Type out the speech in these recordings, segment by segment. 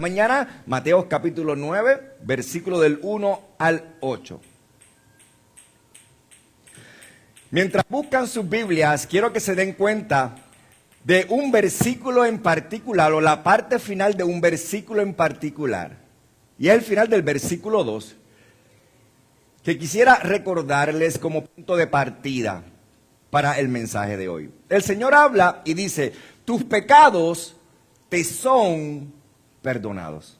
Mañana, Mateo capítulo 9, versículo del 1 al 8. Mientras buscan sus Biblias, quiero que se den cuenta de un versículo en particular, o la parte final de un versículo en particular. Y es el final del versículo 2, que quisiera recordarles como punto de partida para el mensaje de hoy. El Señor habla y dice, tus pecados te son perdonados.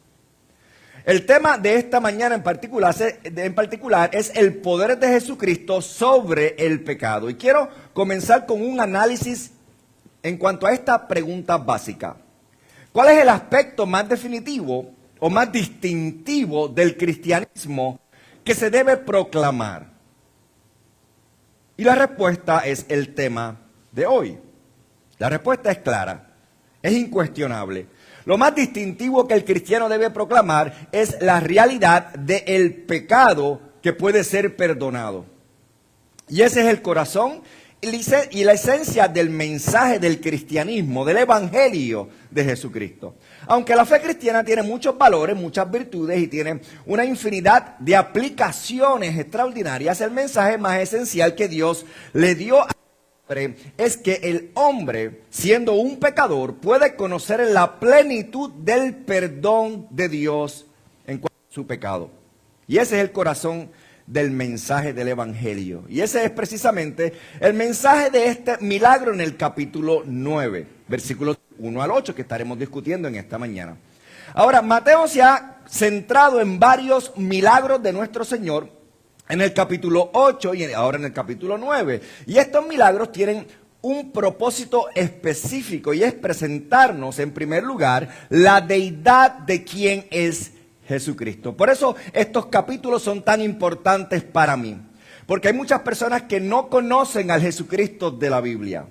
El tema de esta mañana en particular es el poder de Jesucristo sobre el pecado. Y quiero comenzar con un análisis en cuanto a esta pregunta básica. ¿Cuál es el aspecto más definitivo o más distintivo del cristianismo que se debe proclamar? Y la respuesta es el tema de hoy. La respuesta es clara, es incuestionable. Lo más distintivo que el cristiano debe proclamar es la realidad del pecado que puede ser perdonado. Y ese es el corazón y la esencia del mensaje del cristianismo, del evangelio de Jesucristo. Aunque la fe cristiana tiene muchos valores, muchas virtudes y tiene una infinidad de aplicaciones extraordinarias, el mensaje más esencial que Dios le dio a es que el hombre, siendo un pecador, puede conocer la plenitud del perdón de Dios en cuanto a su pecado. Y ese es el corazón del mensaje del evangelio. Y ese es precisamente el mensaje de este milagro en el capítulo 9, versículos 1 al 8, que estaremos discutiendo en esta mañana. Ahora, Mateo se ha centrado en varios milagros de nuestro Señor en el capítulo 8 y ahora en el capítulo 9. Y estos milagros tienen un propósito específico y es presentarnos en primer lugar la deidad de quién es Jesucristo. Por eso estos capítulos son tan importantes para mí. Porque hay muchas personas que no conocen al Jesucristo de la Biblia.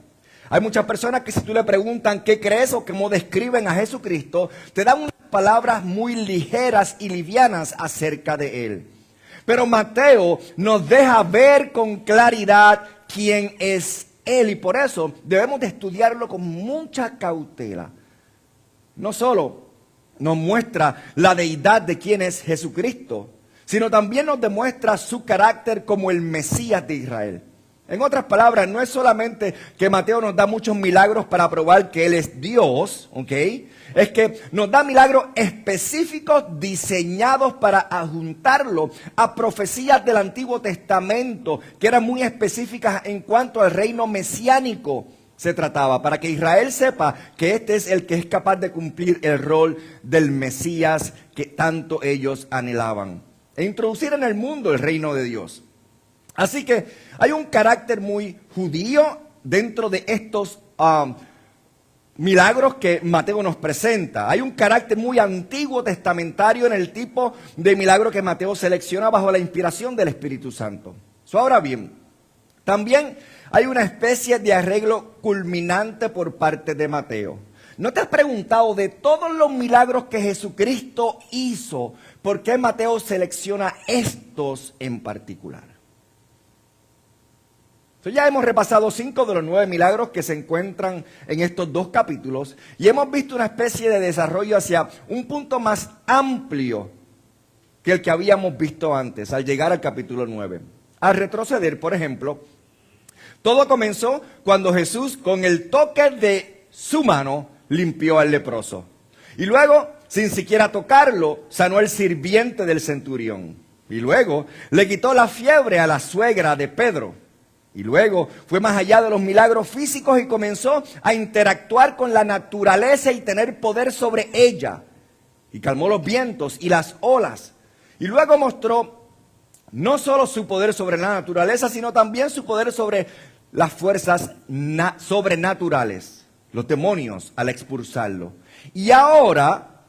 Hay muchas personas que si tú le preguntan qué crees o cómo describen a Jesucristo, te dan unas palabras muy ligeras y livianas acerca de Él. Pero Mateo nos deja ver con claridad quién es Él y por eso debemos de estudiarlo con mucha cautela. No solo nos muestra la deidad de quién es Jesucristo, sino también nos demuestra su carácter como el Mesías de Israel. En otras palabras, no es solamente que Mateo nos da muchos milagros para probar que Él es Dios, ¿ok? Es que nos da milagros específicos diseñados para adjuntarlo a profecías del Antiguo Testamento que eran muy específicas en cuanto al reino mesiánico se trataba, para que Israel sepa que este es el que es capaz de cumplir el rol del Mesías que tanto ellos anhelaban e introducir en el mundo el reino de Dios. Así que hay un carácter muy judío dentro de estos milagros que Mateo nos presenta. Hay un carácter muy antiguo testamentario en el tipo de milagro que Mateo selecciona bajo la inspiración del Espíritu Santo. Ahora bien, también hay una especie de arreglo culminante por parte de Mateo. ¿No te has preguntado de todos los milagros que Jesucristo hizo, por qué Mateo selecciona estos en particular? Ya hemos repasado 5 de los 9 milagros que se encuentran en estos 2 capítulos y hemos visto una especie de desarrollo hacia un punto más amplio que el que habíamos visto antes al llegar al capítulo 9. Al retroceder, por ejemplo, todo comenzó cuando Jesús con el toque de su mano limpió al leproso. Y luego, sin siquiera tocarlo, sanó al sirviente del centurión. Y luego le quitó la fiebre a la suegra de Pedro. Y luego fue más allá de los milagros físicos y comenzó a interactuar con la naturaleza y tener poder sobre ella. Y calmó los vientos y las olas. Y luego mostró no solo su poder sobre la naturaleza, sino también su poder sobre las fuerzas sobrenaturales, los demonios, al expulsarlo. Y ahora,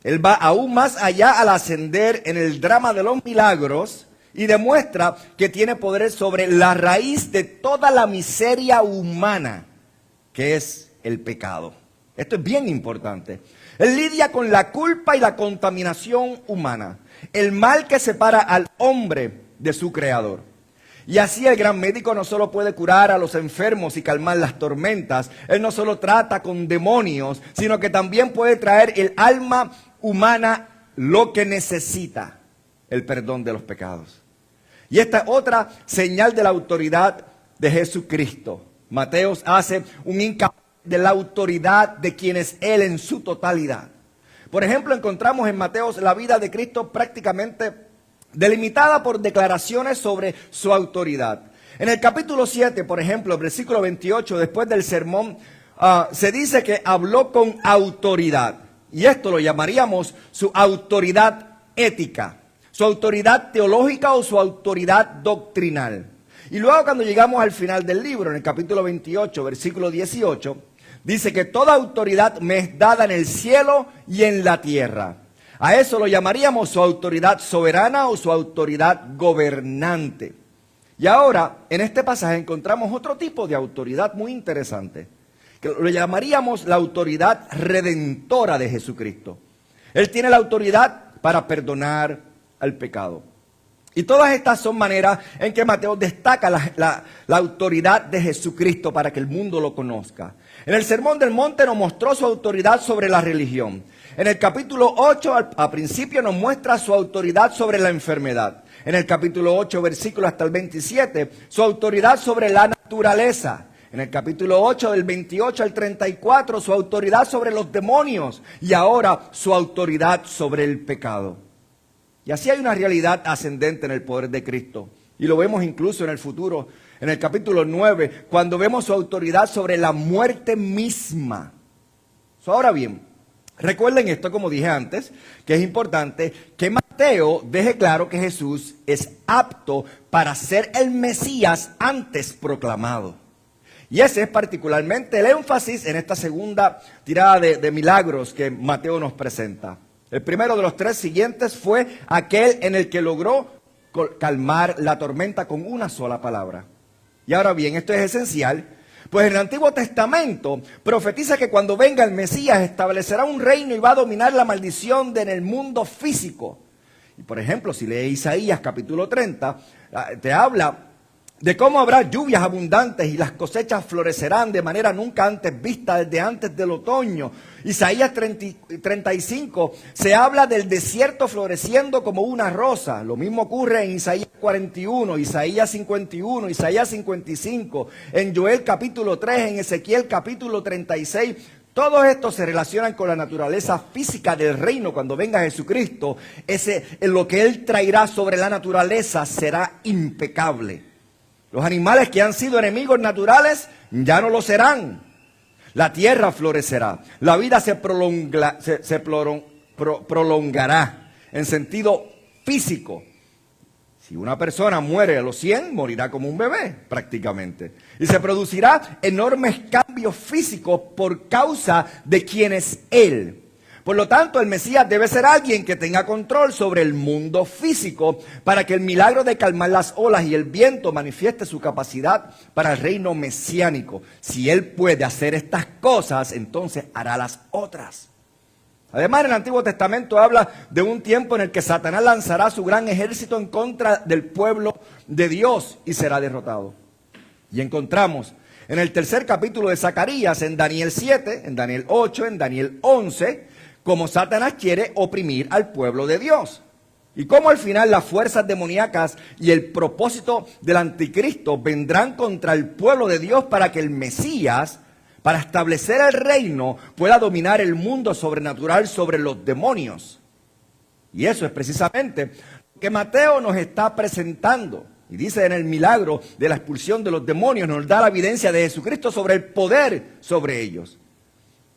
Él va aún más allá al ascender en el drama de los milagros y demuestra que tiene poder sobre la raíz de toda la miseria humana, que es el pecado. Esto es bien importante. Él lidia con la culpa y la contaminación humana, el mal que separa al hombre de su creador. Y así el gran médico no solo puede curar a los enfermos y calmar las tormentas, Él no solo trata con demonios, sino que también puede traer el alma humana lo que necesita: el perdón de los pecados. Y esta es otra señal de la autoridad de Jesucristo. Mateo hace un hincapié de la autoridad de quien es Él en su totalidad. Por ejemplo, encontramos en Mateo la vida de Cristo prácticamente delimitada por declaraciones sobre su autoridad. En el capítulo 7, por ejemplo, versículo 28, después del sermón, se dice que habló con autoridad. Y esto lo llamaríamos su autoridad ética, su autoridad teológica o su autoridad doctrinal. Y luego, cuando llegamos al final del libro, en el capítulo 28, versículo 18, dice que toda autoridad me es dada en el cielo y en la tierra. A eso lo llamaríamos su autoridad soberana o su autoridad gobernante. Y ahora, en este pasaje encontramos otro tipo de autoridad muy interesante, que lo llamaríamos la autoridad redentora de Jesucristo. Él tiene la autoridad para perdonar al pecado. Y todas estas son maneras en que Mateo destaca la autoridad de Jesucristo para que el mundo lo conozca. En el Sermón del Monte nos mostró su autoridad sobre la religión. En el capítulo 8, al principio, nos muestra su autoridad sobre la enfermedad. En el capítulo 8, versículo hasta el 27, su autoridad sobre la naturaleza. En el capítulo 8, del 28 al 34, su autoridad sobre los demonios. Y ahora, su autoridad sobre el pecado. Y así hay una realidad ascendente en el poder de Cristo. Y lo vemos incluso en el futuro, en el capítulo 9, cuando vemos su autoridad sobre la muerte misma. Ahora bien, recuerden esto, como dije antes, que es importante que Mateo deje claro que Jesús es apto para ser el Mesías antes proclamado. Y ese es particularmente el énfasis en esta segunda tirada de milagros que Mateo nos presenta. El primero de los tres siguientes fue aquel en el que logró calmar la tormenta con una sola palabra. Y ahora bien, esto es esencial, pues en el Antiguo Testamento profetiza que cuando venga el Mesías establecerá un reino y va a dominar la maldición en el mundo físico. Y por ejemplo, si lees Isaías capítulo 30, te habla de cómo habrá lluvias abundantes y las cosechas florecerán de manera nunca antes vista desde antes del otoño. Isaías 35 se habla del desierto floreciendo como una rosa. Lo mismo ocurre en Isaías 41, Isaías 51, Isaías 55, en Joel capítulo 3, en Ezequiel capítulo 36. Todos estos se relacionan con la naturaleza física del reino. Cuando venga Jesucristo, lo que Él traerá sobre la naturaleza será impecable. Los animales que han sido enemigos naturales ya no lo serán. La tierra florecerá. La vida se prolongará en sentido físico. Si una persona muere a los 100, morirá como un bebé prácticamente. Y se producirá enormes cambios físicos por causa de quién es Él. Por lo tanto, el Mesías debe ser alguien que tenga control sobre el mundo físico para que el milagro de calmar las olas y el viento manifieste su capacidad para el reino mesiánico. Si Él puede hacer estas cosas, entonces hará las otras. Además, en el Antiguo Testamento habla de un tiempo en el que Satanás lanzará su gran ejército en contra del pueblo de Dios y será derrotado. Y encontramos en el tercer capítulo de Zacarías, en Daniel 7, en Daniel 8, en Daniel 11, cómo Satanás quiere oprimir al pueblo de Dios. Y cómo al final las fuerzas demoníacas y el propósito del anticristo vendrán contra el pueblo de Dios para que el Mesías, para establecer el reino, pueda dominar el mundo sobrenatural sobre los demonios. Y eso es precisamente lo que Mateo nos está presentando. Y dice en el milagro de la expulsión de los demonios, nos da la evidencia de Jesucristo sobre el poder sobre ellos.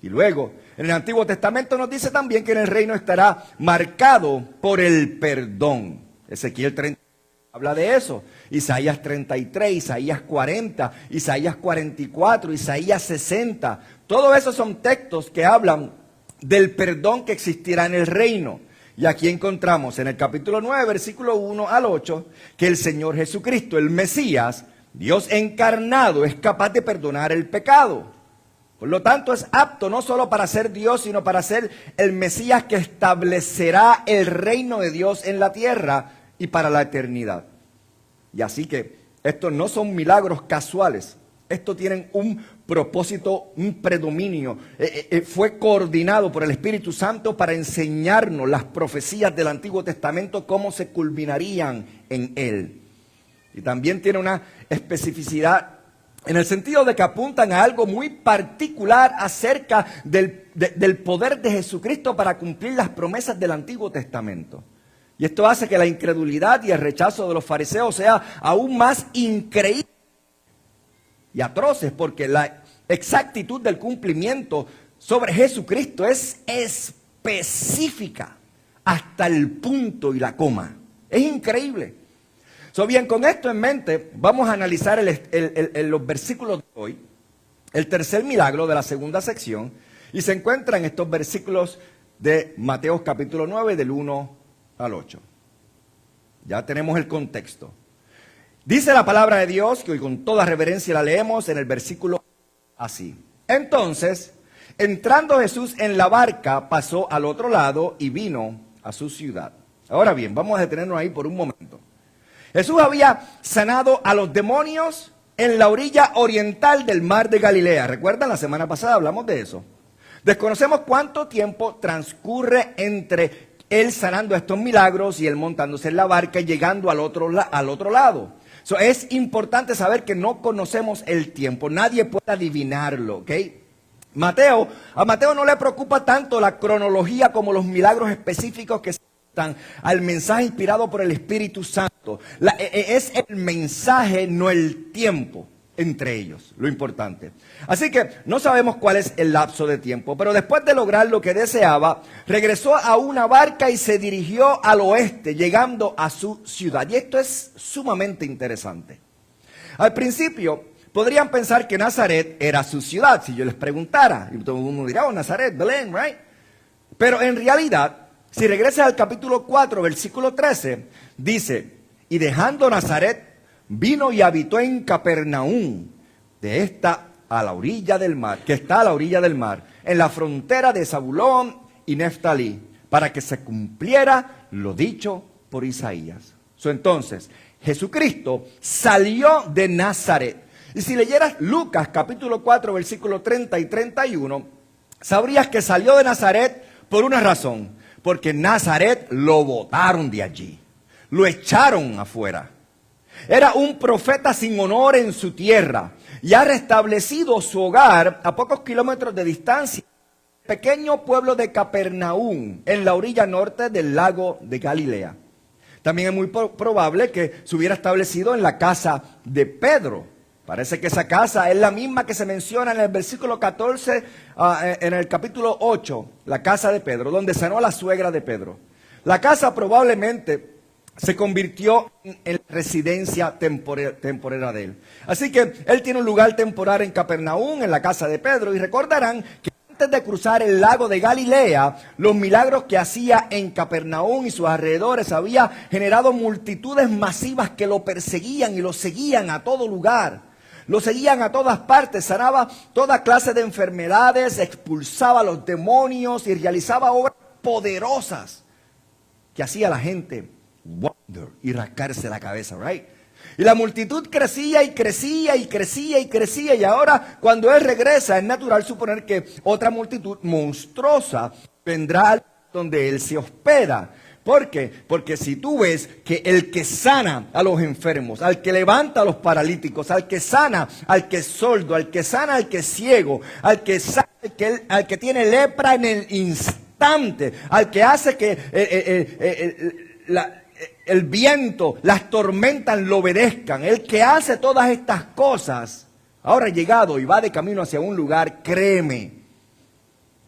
Y luego, en el Antiguo Testamento nos dice también que en el reino estará marcado por el perdón. Ezequiel 30 habla de eso. Isaías 33, Isaías 40, Isaías 44, Isaías 60. Todos esos son textos que hablan del perdón que existirá en el reino. Y aquí encontramos en el capítulo 9, versículo 1 al 8, que el Señor Jesucristo, el Mesías, Dios encarnado, es capaz de perdonar el pecado. Por lo tanto, es apto no solo para ser Dios, sino para ser el Mesías que establecerá el reino de Dios en la tierra y para la eternidad. Y así que estos no son milagros casuales. Estos tienen un propósito, un predominio. Fue coordinado por el Espíritu Santo para enseñarnos las profecías del Antiguo Testamento, cómo se culminarían en él. Y también tiene una especificidad en el sentido de que apuntan a algo muy particular acerca del poder de Jesucristo para cumplir las promesas del Antiguo Testamento. Y esto hace que la incredulidad y el rechazo de los fariseos sea aún más increíble y atroces, porque la exactitud del cumplimiento sobre Jesucristo es específica hasta el punto y la coma. Es increíble. Bien, con esto en mente, vamos a analizar los versículos de hoy, el tercer milagro de la segunda sección, y se encuentra en estos versículos de Mateo capítulo 9, del 1 al 8. Ya tenemos el contexto. Dice la palabra de Dios, que hoy con toda reverencia la leemos en el versículo así. Entonces, entrando Jesús en la barca, pasó al otro lado y vino a su ciudad. Ahora bien, vamos a detenernos ahí por un momento. Jesús había sanado a los demonios en la orilla oriental del mar de Galilea. ¿Recuerdan? La semana pasada hablamos de eso. Desconocemos cuánto tiempo transcurre entre él sanando estos milagros y él montándose en la barca y llegando al otro lado. Es importante saber que no conocemos el tiempo. Nadie puede adivinarlo, ¿ok? A Mateo no le preocupa tanto la cronología como los milagros específicos que se al mensaje inspirado por el Espíritu Santo. Es el mensaje, no el tiempo entre ellos, lo importante. Así que no sabemos cuál es el lapso de tiempo, pero después de lograr lo que deseaba, regresó a una barca y se dirigió al oeste, llegando a su ciudad. Y esto es sumamente interesante. Al principio podrían pensar que Nazaret era su ciudad, si yo les preguntara, y todo el mundo dirá, oh, Nazaret, Belén, right? Pero en realidad, si regresas al capítulo 4, versículo 13, dice, y dejando Nazaret, vino y habitó en Capernaum, de esta a la orilla del mar, que está a la orilla del mar, en la frontera de Zabulón y Neftalí, para que se cumpliera lo dicho por Isaías. Entonces, Jesucristo salió de Nazaret. Y si leyeras Lucas capítulo 4, versículo 30 y 31, sabrías que salió de Nazaret por una razón. Porque Nazaret lo botaron de allí, lo echaron afuera. Era un profeta sin honor en su tierra y ha restablecido su hogar a pocos kilómetros de distancia, pequeño pueblo de Capernaum, en la orilla norte del lago de Galilea. También es muy probable que se hubiera establecido en la casa de Pedro. Parece que esa casa es la misma que se menciona en el versículo 14, en el capítulo 8, la casa de Pedro, donde sanó a la suegra de Pedro. La casa probablemente se convirtió en residencia temporera de él. Así que él tiene un lugar temporal en Capernaum, en la casa de Pedro, y recordarán que antes de cruzar el lago de Galilea, los milagros que hacía en Capernaum y sus alrededores había generado multitudes masivas que lo perseguían y lo seguían a todo lugar. Lo seguían a todas partes, sanaba toda clase de enfermedades, expulsaba a los demonios y realizaba obras poderosas que hacía a la gente wonder y rascarse la cabeza, right? Y la multitud crecía y crecía y crecía y crecía, y ahora cuando él regresa es natural suponer que otra multitud monstruosa vendrá donde él se hospeda. ¿Por qué? Porque si tú ves que el que sana a los enfermos, al que levanta a los paralíticos, al que sana al que es sordo, al que sana al que es ciego, al que sana al que tiene lepra en el instante, al que hace que el viento, las tormentas lo obedezcan, el que hace todas estas cosas, ahora ha llegado y va de camino hacia un lugar, créeme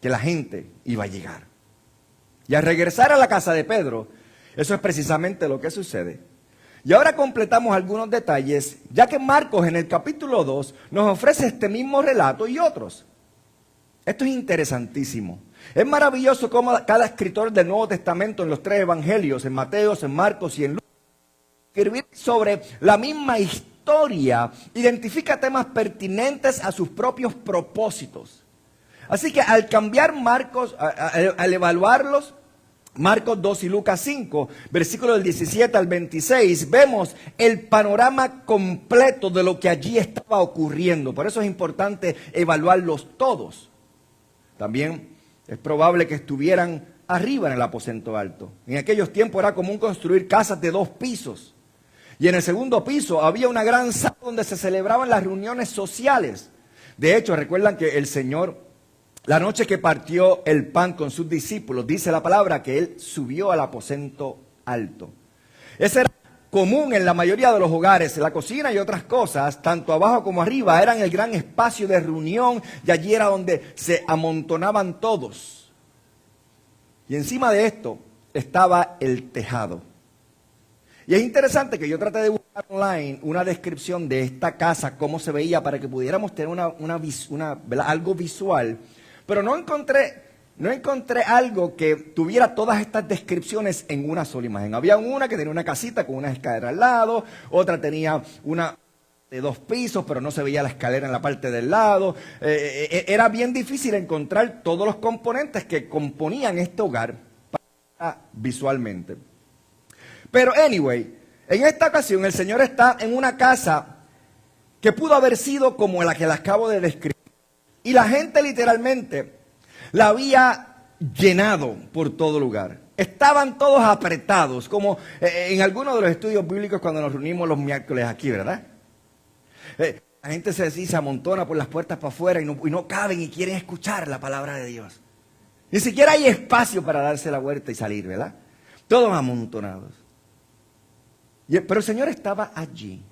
que la gente iba a llegar. Y al regresar a la casa de Pedro, eso es precisamente lo que sucede. Y ahora completamos algunos detalles, ya que Marcos en el capítulo 2 nos ofrece este mismo relato y otros. Esto es interesantísimo. Es maravilloso cómo cada escritor del Nuevo Testamento en los tres evangelios, en Mateo, en Marcos y en Lucas, escribir sobre la misma historia, identifica temas pertinentes a sus propios propósitos. Así que al cambiar Marcos, al evaluarlos, Marcos 2 y Lucas 5, versículos del 17 al 26, vemos el panorama completo de lo que allí estaba ocurriendo. Por eso es importante evaluarlos todos. También es probable que estuvieran arriba en el aposento alto. En aquellos tiempos era común construir casas de 2 pisos. Y en el segundo piso había una gran sala donde se celebraban las reuniones sociales. De hecho, recuerdan que el Señor, la noche que partió el pan con sus discípulos, dice la palabra que Él subió al aposento alto. Ese era común en la mayoría de los hogares. La cocina y otras cosas, tanto abajo como arriba, eran el gran espacio de reunión y allí era donde se amontonaban todos. Y encima de esto estaba el tejado. Y es interesante que yo traté de buscar online una descripción de esta casa, cómo se veía, para que pudiéramos tener algo visual. Pero no encontré algo que tuviera todas estas descripciones en una sola imagen. Había una que tenía una casita con una escalera al lado, otra tenía una de 2 pisos, pero no se veía la escalera en la parte del lado. Era bien difícil encontrar todos los componentes que componían este hogar visualmente. Pero anyway, en esta ocasión el Señor está en una casa que pudo haber sido como la que les acabo de describir. Y la gente literalmente la había llenado por todo lugar. Estaban todos apretados, como en algunos de los estudios bíblicos cuando nos reunimos los miércoles aquí, ¿verdad? La gente se amontona por las puertas para afuera y no caben y quieren escuchar la palabra de Dios. Ni siquiera hay espacio para darse la vuelta y salir, ¿verdad? Todos amontonados. Pero el Señor estaba allí.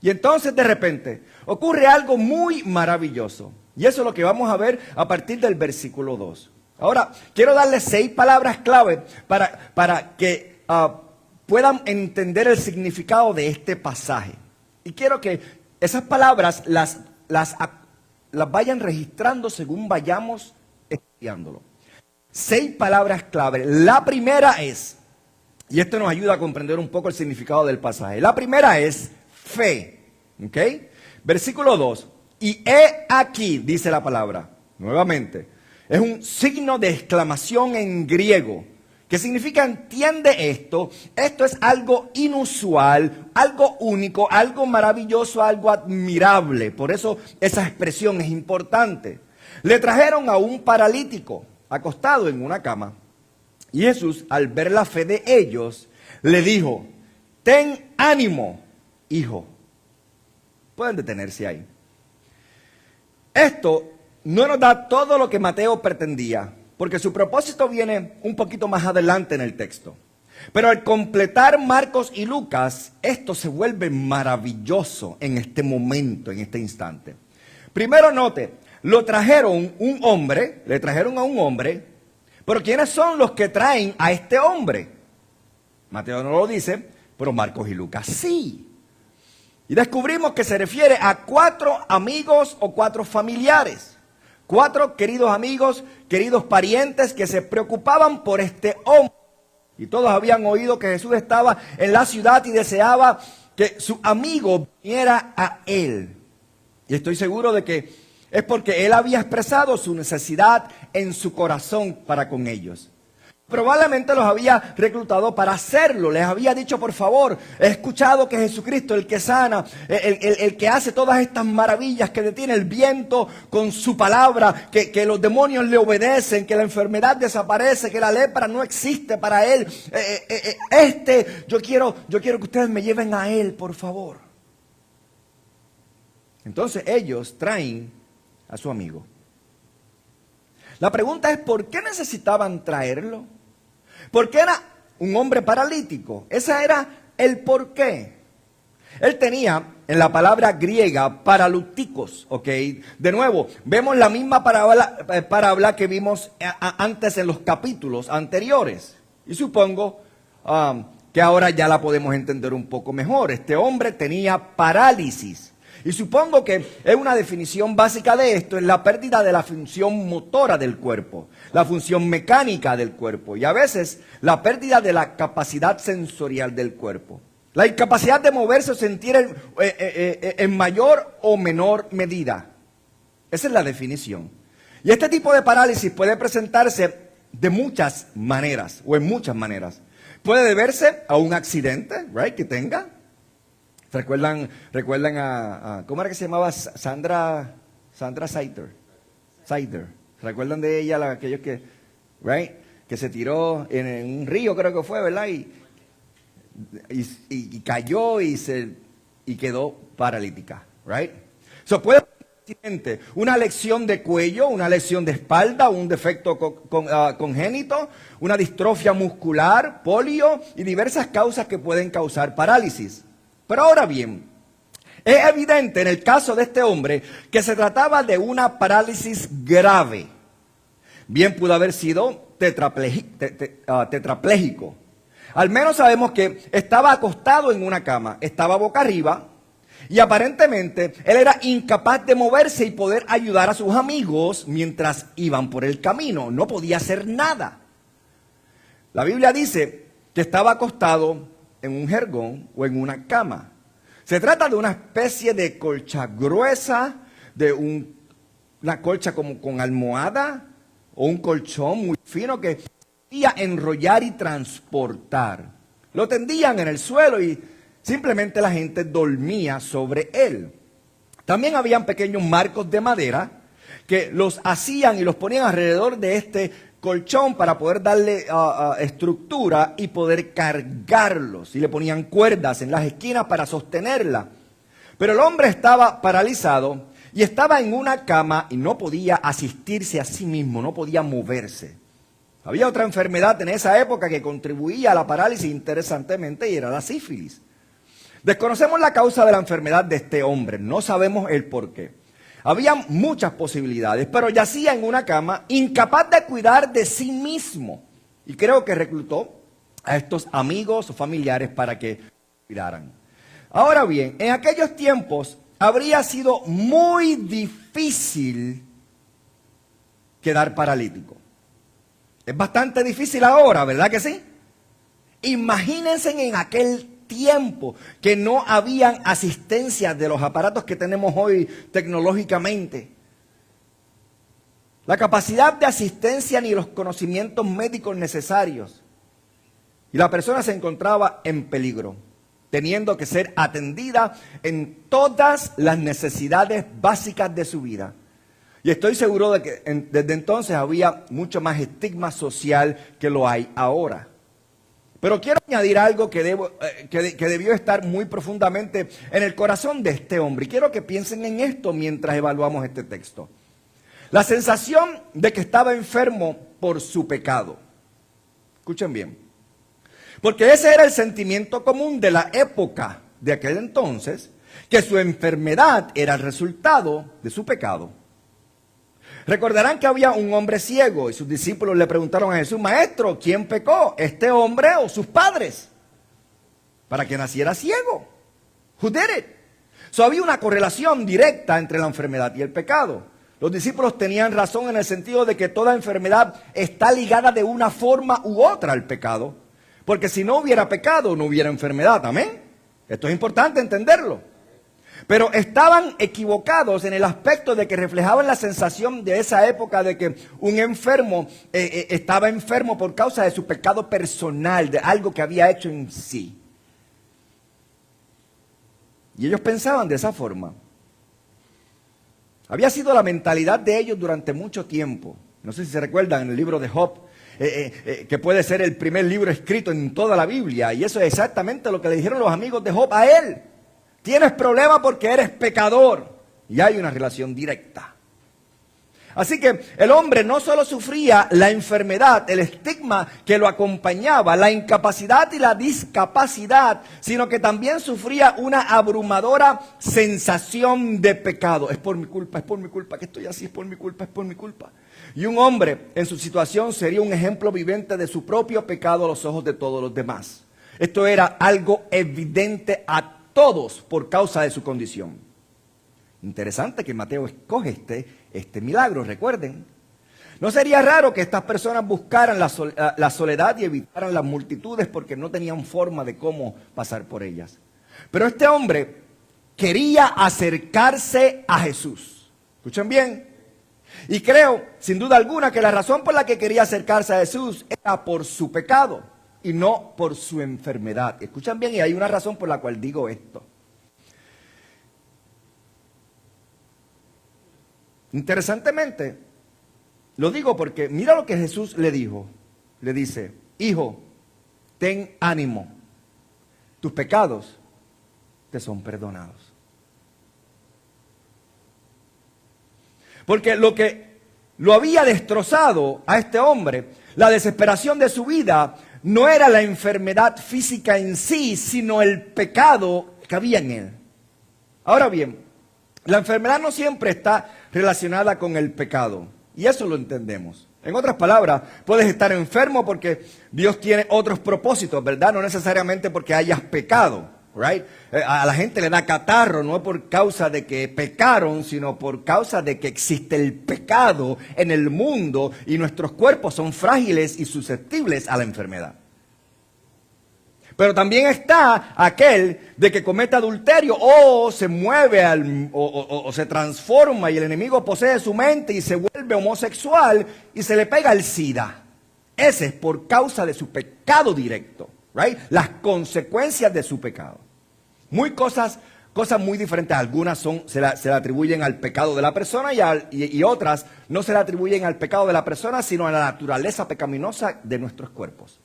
Y entonces de repente ocurre algo muy maravilloso. Y eso es lo que vamos a ver a partir del versículo 2. Ahora, quiero darles 6 palabras clave para que puedan entender el significado de este pasaje. Y quiero que esas palabras las vayan registrando según vayamos estudiándolo. 6 palabras clave. La primera es, y esto nos ayuda a comprender un poco el significado del pasaje. La primera es fe. ¿Ok? Versículo 2. Y he aquí, dice la palabra, nuevamente, es un signo de exclamación en griego. ¿Qué significa? Entiende esto. Esto es algo inusual, algo único, algo maravilloso, algo admirable. Por eso esa expresión es importante. Le trajeron a un paralítico acostado en una cama. Y Jesús, al ver la fe de ellos, le dijo, ten ánimo, hijo. Pueden detenerse ahí. Esto no nos da todo lo que Mateo pretendía, porque su propósito viene un poquito más adelante en el texto. Pero al completar Marcos y Lucas, esto se vuelve maravilloso en este momento, en este instante. Primero note, le trajeron a un hombre, pero ¿quiénes son los que traen a este hombre? Mateo no lo dice, pero Marcos y Lucas sí. Y descubrimos que se refiere a 4 amigos o 4 familiares. 4 queridos amigos, queridos parientes que se preocupaban por este hombre. Y todos habían oído que Jesús estaba en la ciudad y deseaba que su amigo viniera a él. Y estoy seguro de que es porque él había expresado su necesidad en su corazón para con ellos. Probablemente los había reclutado para hacerlo. Les había dicho, por favor, he escuchado que Jesucristo, el que sana, el que hace todas estas maravillas, que detiene el viento con su palabra, que los demonios le obedecen, que la enfermedad desaparece, que la lepra no existe para él. Yo quiero que ustedes me lleven a él, por favor. Entonces ellos traen a su amigo. La pregunta es, ¿por qué necesitaban traerlo? Porque era un hombre paralítico. Ese era el porqué. Él tenía, en la palabra griega, paralúticos, ¿ok? De nuevo, vemos la misma parábola que vimos antes en los capítulos anteriores. Y supongo que ahora ya la podemos entender un poco mejor. Este hombre tenía parálisis. Y supongo que es una definición básica de esto, es la pérdida de la función motora del cuerpo, la función mecánica del cuerpo y a veces la pérdida de la capacidad sensorial del cuerpo. La incapacidad de moverse o sentir en mayor o menor medida. Esa es la definición. Y este tipo de parálisis puede presentarse de muchas maneras, o en muchas maneras. Puede deberse a un accidente, right, que tenga. ¿Recuerdan ¿cómo era que se llamaba? Sandra Sider. ¿Recuerdan de ella, aquellos que, right, que se tiró en un río, creo que fue, ¿verdad? Y cayó y quedó paralítica, right? So, puede ser un accidente, una lesión de cuello, una lesión de espalda, un defecto congénito, una distrofia muscular, polio y diversas causas que pueden causar parálisis. Pero ahora bien, es evidente en el caso de este hombre que se trataba de una parálisis grave. Bien pudo haber sido tetrapléjico. Al menos sabemos que estaba acostado en una cama, estaba boca arriba y aparentemente él era incapaz de moverse y poder ayudar a sus amigos mientras iban por el camino. No podía hacer nada. La Biblia dice que estaba acostado en un jergón o en una cama. Se trata de una especie de colcha gruesa, de una colcha como con almohada o un colchón muy fino que podía enrollar y transportar. Lo tendían en el suelo y simplemente la gente dormía sobre él. También habían pequeños marcos de madera que los hacían y los ponían alrededor de este colchón para poder darle estructura y poder cargarlos. Y le ponían cuerdas en las esquinas para sostenerla. Pero el hombre estaba paralizado y estaba en una cama y no podía asistirse a sí mismo, no podía moverse. Había otra enfermedad en esa época que contribuía a la parálisis interesantemente y era la sífilis. Desconocemos la causa de la enfermedad de este hombre, no sabemos el porqué. Había muchas posibilidades, pero yacía en una cama, incapaz de cuidar de sí mismo. Y creo que reclutó a estos amigos o familiares para que cuidaran. Ahora bien, en aquellos tiempos habría sido muy difícil quedar paralítico. Es bastante difícil ahora, ¿verdad que sí? Imagínense en aquel tiempo que no habían asistencias de los aparatos que tenemos hoy tecnológicamente. La capacidad de asistencia ni los conocimientos médicos necesarios. Y la persona se encontraba en peligro, teniendo que ser atendida en todas las necesidades básicas de su vida. Y estoy seguro de que desde entonces había mucho más estigma social que lo hay ahora. Pero quiero añadir algo que debió estar muy profundamente en el corazón de este hombre. Y quiero que piensen en esto mientras evaluamos este texto. La sensación de que estaba enfermo por su pecado. Escuchen bien. Porque ese era el sentimiento común de la época de aquel entonces, que su enfermedad era el resultado de su pecado. Recordarán que había un hombre ciego y sus discípulos le preguntaron a Jesús: Maestro, ¿quién pecó, este hombre o sus padres, para que naciera ciego? Who did it? So, había una correlación directa entre la enfermedad y el pecado. Los discípulos tenían razón en el sentido de que toda enfermedad está ligada de una forma u otra al pecado. Porque si no hubiera pecado, no hubiera enfermedad. ¿Amén? Esto es importante entenderlo. Pero estaban equivocados en el aspecto de que reflejaban la sensación de esa época de que un enfermo estaba enfermo por causa de su pecado personal, de algo que había hecho en sí. Y ellos pensaban de esa forma. Había sido la mentalidad de ellos durante mucho tiempo. No sé si se recuerdan en el libro de Job, que puede ser el primer libro escrito en toda la Biblia. Y eso es exactamente lo que le dijeron los amigos de Job a él. Tienes problemas porque eres pecador. Y hay una relación directa. Así que el hombre no solo sufría la enfermedad, el estigma que lo acompañaba, la incapacidad y la discapacidad, sino que también sufría una abrumadora sensación de pecado. Es por mi culpa, que estoy así, es por mi culpa. Y un hombre en su situación sería un ejemplo viviente de su propio pecado a los ojos de todos los demás. Esto era algo evidente a todos por causa de su condición. Interesante que Mateo escoge este milagro, recuerden. No sería raro que estas personas buscaran la soledad y evitaran las multitudes porque no tenían forma de cómo pasar por ellas. Pero este hombre quería acercarse a Jesús. ¿Escuchan bien? Y creo, sin duda alguna, que la razón por la que quería acercarse a Jesús era por su pecado y no por su enfermedad. Escuchan bien, y hay una razón por la cual digo esto. Interesantemente, lo digo porque mira lo que Jesús le dijo. Le dice, hijo, ten ánimo, tus pecados te son perdonados. Porque lo que lo había destrozado a este hombre, la desesperación de su vida, no era la enfermedad física en sí, sino el pecado que había en él. Ahora bien, la enfermedad no siempre está relacionada con el pecado, y eso lo entendemos. En otras palabras, puedes estar enfermo porque Dios tiene otros propósitos, ¿verdad? No necesariamente porque hayas pecado. Right? A la gente le da catarro, no por causa de que pecaron, sino por causa de que existe el pecado en el mundo y nuestros cuerpos son frágiles y susceptibles a la enfermedad. Pero también está aquel de que comete adulterio o se mueve o se transforma y el enemigo posee su mente y se vuelve homosexual y se le pega el SIDA. Ese es por causa de su pecado directo. Right? Las consecuencias de su pecado. Cosas muy diferentes. Algunas se le atribuyen al pecado de la persona y otras no se le atribuyen al pecado de la persona, sino a la naturaleza pecaminosa de nuestros cuerpos.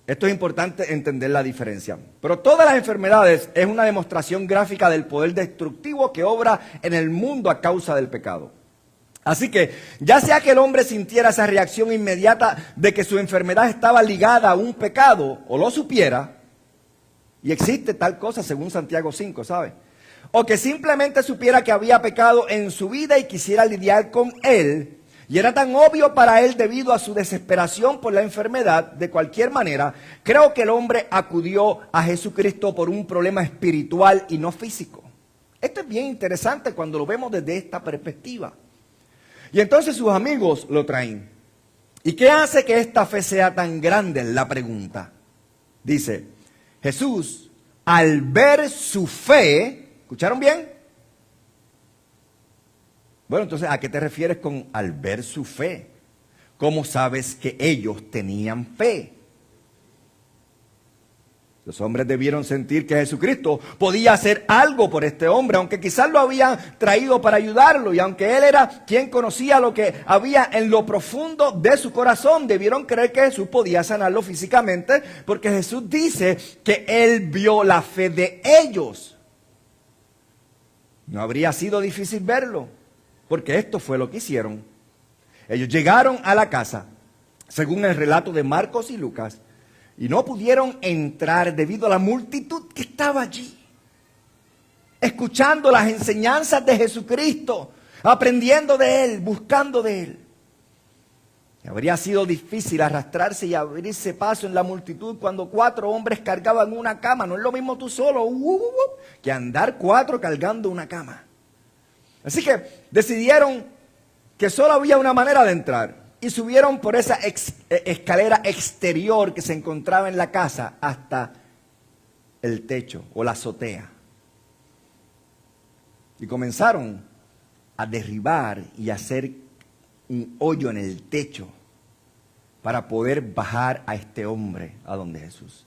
Esto es importante entender la diferencia. Pero todas las enfermedades es una demostración gráfica del poder destructivo que obra en el mundo a causa del pecado. Así que, ya sea que el hombre sintiera esa reacción inmediata de que su enfermedad estaba ligada a un pecado, o lo supiera, y existe tal cosa según Santiago 5, ¿sabe? O que simplemente supiera que había pecado en su vida y quisiera lidiar con él, y era tan obvio para él debido a su desesperación por la enfermedad, de cualquier manera, creo que el hombre acudió a Jesucristo por un problema espiritual y no físico. Esto es bien interesante cuando lo vemos desde esta perspectiva. Y entonces sus amigos lo traen. ¿Y qué hace que esta fe sea tan grande? La pregunta. Dice, Jesús, al ver su fe, ¿escucharon bien? Bueno, entonces, ¿a qué te refieres con al ver su fe? ¿Cómo sabes que ellos tenían fe? Los hombres debieron sentir que Jesucristo podía hacer algo por este hombre, aunque quizás lo habían traído para ayudarlo y aunque él era quien conocía lo que había en lo profundo de su corazón, debieron creer que Jesús podía sanarlo físicamente, porque Jesús dice que él vio la fe de ellos. No habría sido difícil verlo, porque esto fue lo que hicieron. Ellos llegaron a la casa, según el relato de Marcos y Lucas, y no pudieron entrar debido a la multitud que estaba allí, escuchando las enseñanzas de Jesucristo, aprendiendo de Él, buscando de Él. Y habría sido difícil arrastrarse y abrirse paso en la multitud cuando 4 hombres cargaban una cama. No es lo mismo tú solo que andar 4 cargando una cama. Así que decidieron que solo había una manera de entrar. Y subieron por esa escalera exterior que se encontraba en la casa hasta el techo o la azotea. Y comenzaron a derribar y a hacer un hoyo en el techo para poder bajar a este hombre a donde Jesús.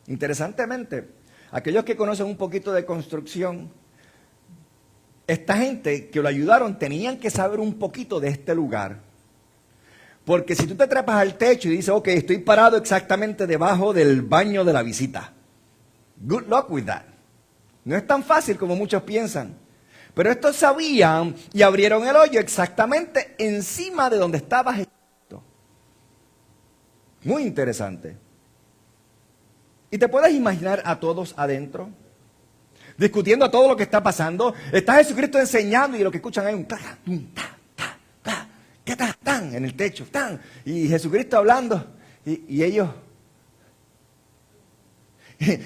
Interesantemente, aquellos que conocen un poquito de construcción, esta gente que lo ayudaron tenían que saber un poquito de este lugar. Porque si tú te trepas al techo y dices, ok, estoy parado exactamente debajo del baño de la visita. Good luck with that. No es tan fácil como muchos piensan. Pero estos sabían y abrieron el hoyo exactamente encima de donde estaba Jesús. Muy interesante. ¿Y te puedes imaginar a todos adentro? Discutiendo todo lo que está pasando. Está Jesucristo enseñando y lo que escuchan es un ta, ¿qué tan? En el techo, tan. Y Jesucristo hablando. Y ellos.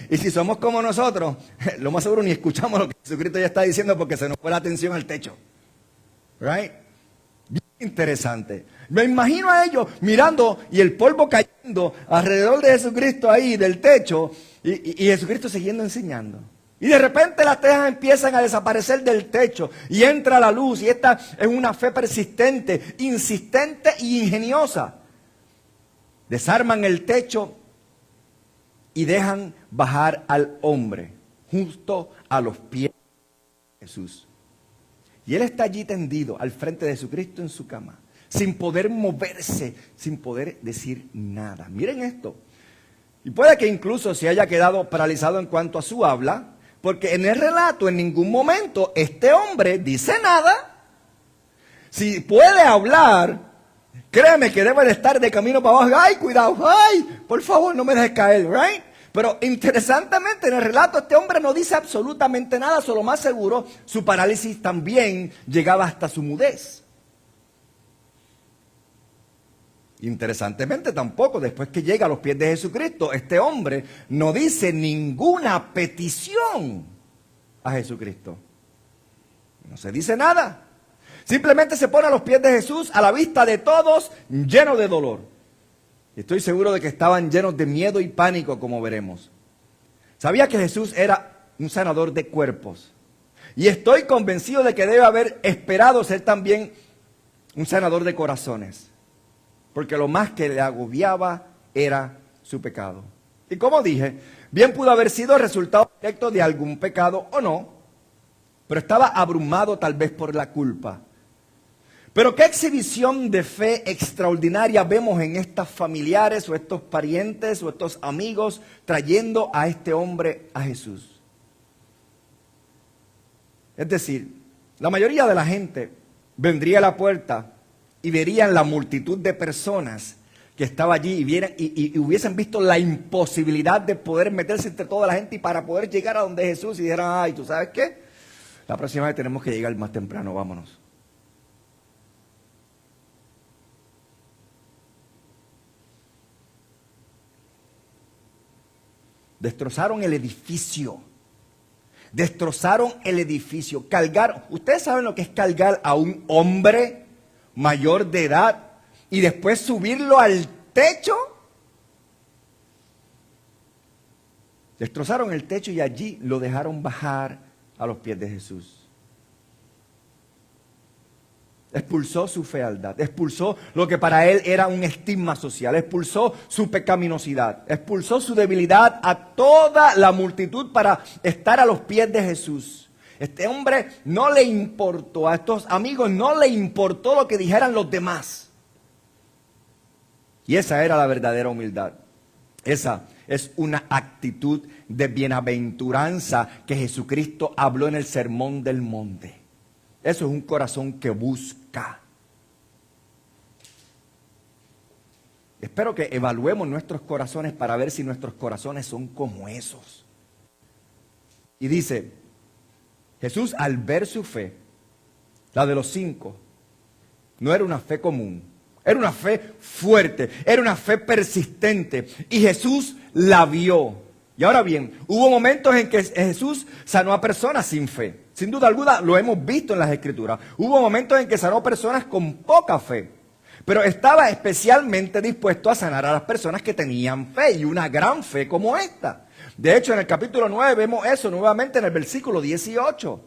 Y si somos como nosotros, lo más seguro ni escuchamos lo que Jesucristo ya está diciendo porque se nos fue la atención al techo. Right? Bien interesante. Me imagino a ellos mirando y el polvo cayendo alrededor de Jesucristo ahí del techo y Jesucristo siguiendo enseñando. Y de repente las tejas empiezan a desaparecer del techo y entra la luz. Y esta es una fe persistente, insistente y ingeniosa. Desarman el techo y dejan bajar al hombre justo a los pies de Jesús. Y él está allí tendido al frente de Jesucristo en su cama, sin poder moverse, sin poder decir nada. Miren esto. Y puede que incluso se haya quedado paralizado en cuanto a su habla, porque en el relato en ningún momento este hombre dice nada. Si puede hablar, créeme que debe de estar de camino para abajo. ¡Ay, cuidado! ¡Ay, por favor, no me dejes caer! ¿Right? Pero interesantemente en el relato este hombre no dice absolutamente nada. Solo más seguro su parálisis también llegaba hasta su mudez. Interesantemente tampoco, después que llega a los pies de Jesucristo, este hombre no dice ninguna petición a Jesucristo. No se dice nada. Simplemente se pone a los pies de Jesús, a la vista de todos, lleno de dolor. Y estoy seguro de que estaban llenos de miedo y pánico, como veremos. Sabía que Jesús era un sanador de cuerpos. Y estoy convencido de que debe haber esperado ser también un sanador de corazones. Porque lo más que le agobiaba era su pecado. Y como dije, bien pudo haber sido resultado directo de algún pecado o no, pero estaba abrumado tal vez por la culpa. Pero qué exhibición de fe extraordinaria vemos en estas familiares o estos parientes o estos amigos trayendo a este hombre a Jesús. Es decir, la mayoría de la gente vendría a la puerta y verían la multitud de personas que estaba allí y hubiesen visto la imposibilidad de poder meterse entre toda la gente y para poder llegar a donde Jesús y dijeran, ay, ¿tú sabes qué? La próxima vez tenemos que llegar más temprano, vámonos. Destrozaron el edificio. Destrozaron el edificio. Cargaron. ¿Ustedes saben lo que es cargar a un hombre mayor de edad y después subirlo al techo? Destrozaron el techo y allí lo dejaron bajar a los pies de Jesús. Expulsó su fealdad, expulsó lo que para él era un estigma social, expulsó su pecaminosidad, expulsó su debilidad a toda la multitud para estar a los pies de Jesús. Este hombre no le importó, a estos amigos no le importó lo que dijeran los demás. Y esa era la verdadera humildad. Esa es una actitud de bienaventuranza que Jesucristo habló en el Sermón del Monte. Eso es un corazón que busca. Espero que evaluemos nuestros corazones para ver si nuestros corazones son como esos. Y dice, Jesús al ver su fe, la de los 5, no era una fe común, era una fe fuerte, era una fe persistente. Y Jesús la vio. Y ahora bien, hubo momentos en que Jesús sanó a personas sin fe. Sin duda alguna lo hemos visto en las Escrituras. Hubo momentos en que sanó a personas con poca fe. Pero estaba especialmente dispuesto a sanar a las personas que tenían fe y una gran fe como esta. De hecho, en el capítulo 9 vemos eso nuevamente en el versículo 18.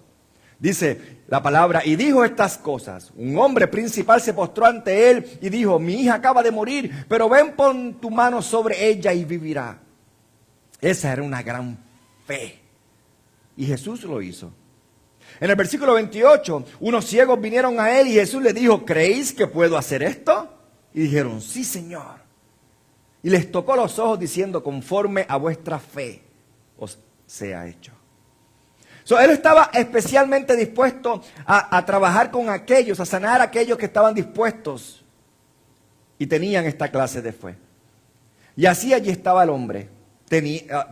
Dice la palabra, y dijo estas cosas. Un hombre principal se postró ante él y dijo, mi hija acaba de morir, pero ven, pon tu mano sobre ella y vivirá. Esa era una gran fe. Y Jesús lo hizo. En el versículo 28, unos ciegos vinieron a él y Jesús les dijo, ¿creéis que puedo hacer esto? Y dijeron, sí, Señor. Y les tocó los ojos diciendo, conforme a vuestra fe os sea hecho. Él estaba especialmente dispuesto a trabajar con aquellos, a sanar a aquellos que estaban dispuestos y tenían esta clase de fe. Y así allí estaba el hombre,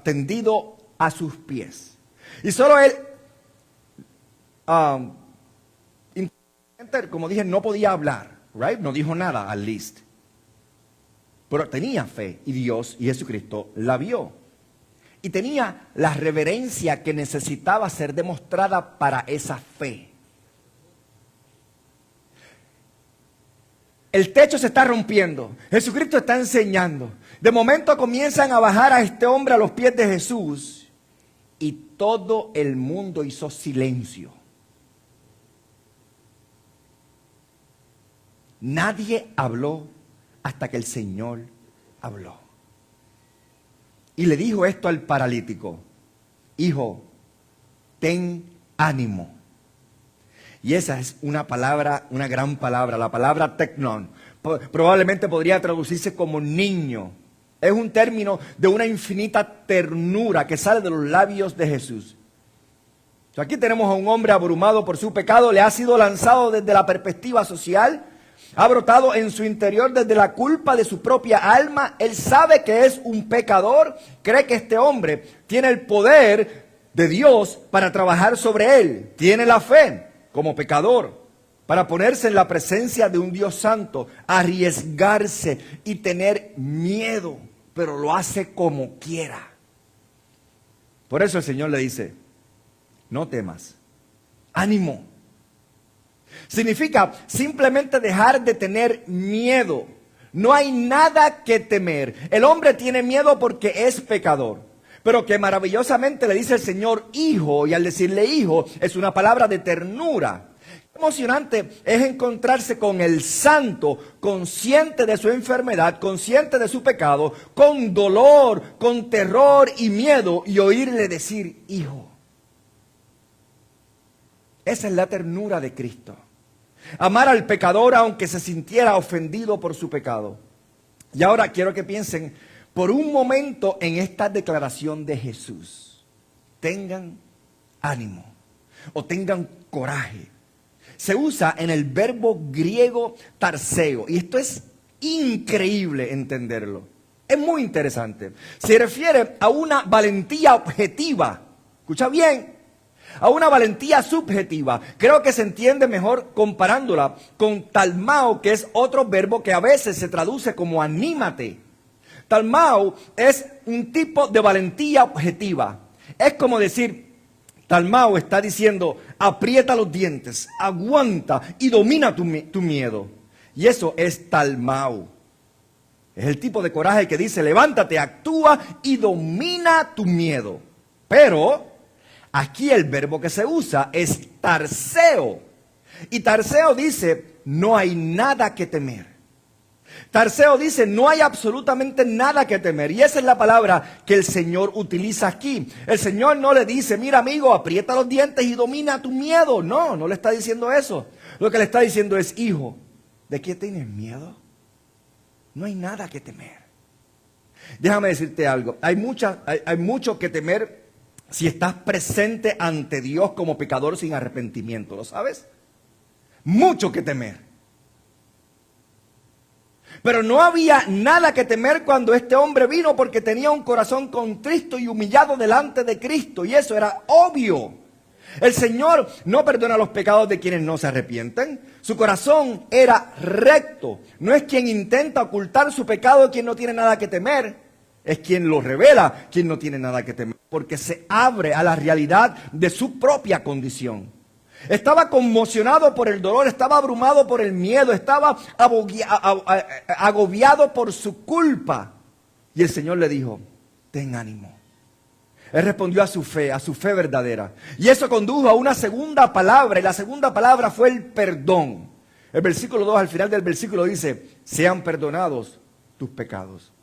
tendido a sus pies. Y solo él, como dije, no podía hablar, right? No dijo nada, at least. Pero tenía fe y Dios y Jesucristo la vio. Y tenía la reverencia que necesitaba ser demostrada para esa fe. El techo se está rompiendo. Jesucristo está enseñando. De momento comienzan a bajar a este hombre a los pies de Jesús. Y todo el mundo hizo silencio. Nadie habló hasta que el Señor habló. Y le dijo esto al paralítico: hijo, ten ánimo. Y esa es una palabra, una gran palabra, la palabra teknon. Probablemente podría traducirse como niño. Es un término de una infinita ternura que sale de los labios de Jesús. Aquí tenemos a un hombre abrumado por su pecado, le ha sido lanzado desde la perspectiva social, ha brotado en su interior desde la culpa de su propia alma. Él sabe que es un pecador, cree que este hombre tiene el poder de Dios para trabajar sobre él, tiene la fe como pecador para ponerse en la presencia de un Dios santo, arriesgarse y tener miedo, pero lo hace como quiera. Por eso el Señor le dice: no temas, ánimo. Significa simplemente dejar de tener miedo. No hay nada que temer. El hombre tiene miedo porque es pecador. Pero que maravillosamente le dice el Señor hijo, y al decirle hijo es una palabra de ternura. Emocionante es encontrarse con el santo, consciente de su enfermedad, consciente de su pecado, con dolor, con terror y miedo, y oírle decir hijo. Esa es la ternura de Cristo. Amar al pecador aunque se sintiera ofendido por su pecado. Y ahora quiero que piensen por un momento en esta declaración de Jesús. Tengan ánimo o tengan coraje. Se usa en el verbo griego tarseo, y esto es increíble entenderlo. Es muy interesante. Se refiere a una valentía objetiva. Escucha bien. A una valentía subjetiva. Creo que se entiende mejor comparándola con talmao, que es otro verbo que a veces se traduce como anímate. Talmao es un tipo de valentía objetiva. Es como decir, talmao está diciendo, aprieta los dientes, aguanta y domina tu miedo. Y eso es talmao. Es el tipo de coraje que dice, levántate, actúa y domina tu miedo. Pero aquí el verbo que se usa es tarseo. Y tarseo dice, no hay nada que temer. Tarseo dice, no hay absolutamente nada que temer. Y esa es la palabra que el Señor utiliza aquí. El Señor no le dice, mira amigo, aprieta los dientes y domina tu miedo. No, no le está diciendo eso. Lo que le está diciendo es, hijo, ¿de qué tienes miedo? No hay nada que temer. Déjame decirte algo. Hay mucho que temer si estás presente ante Dios como pecador sin arrepentimiento. ¿Lo sabes? Mucho que temer. Pero no había nada que temer cuando este hombre vino, porque tenía un corazón contrito y humillado delante de Cristo. Y eso era obvio. El Señor no perdona los pecados de quienes no se arrepienten. Su corazón era recto. No es quien intenta ocultar su pecado quien no tiene nada que temer. Es quien lo revela quien no tiene nada que temer. Porque se abre a la realidad de su propia condición. Estaba conmocionado por el dolor, estaba abrumado por el miedo, estaba agobiado por su culpa. Y el Señor le dijo, ten ánimo. Él respondió a su fe verdadera. Y eso condujo a una segunda palabra, y la segunda palabra fue el perdón. El versículo 2, al final del versículo dice, sean perdonados tus pecados.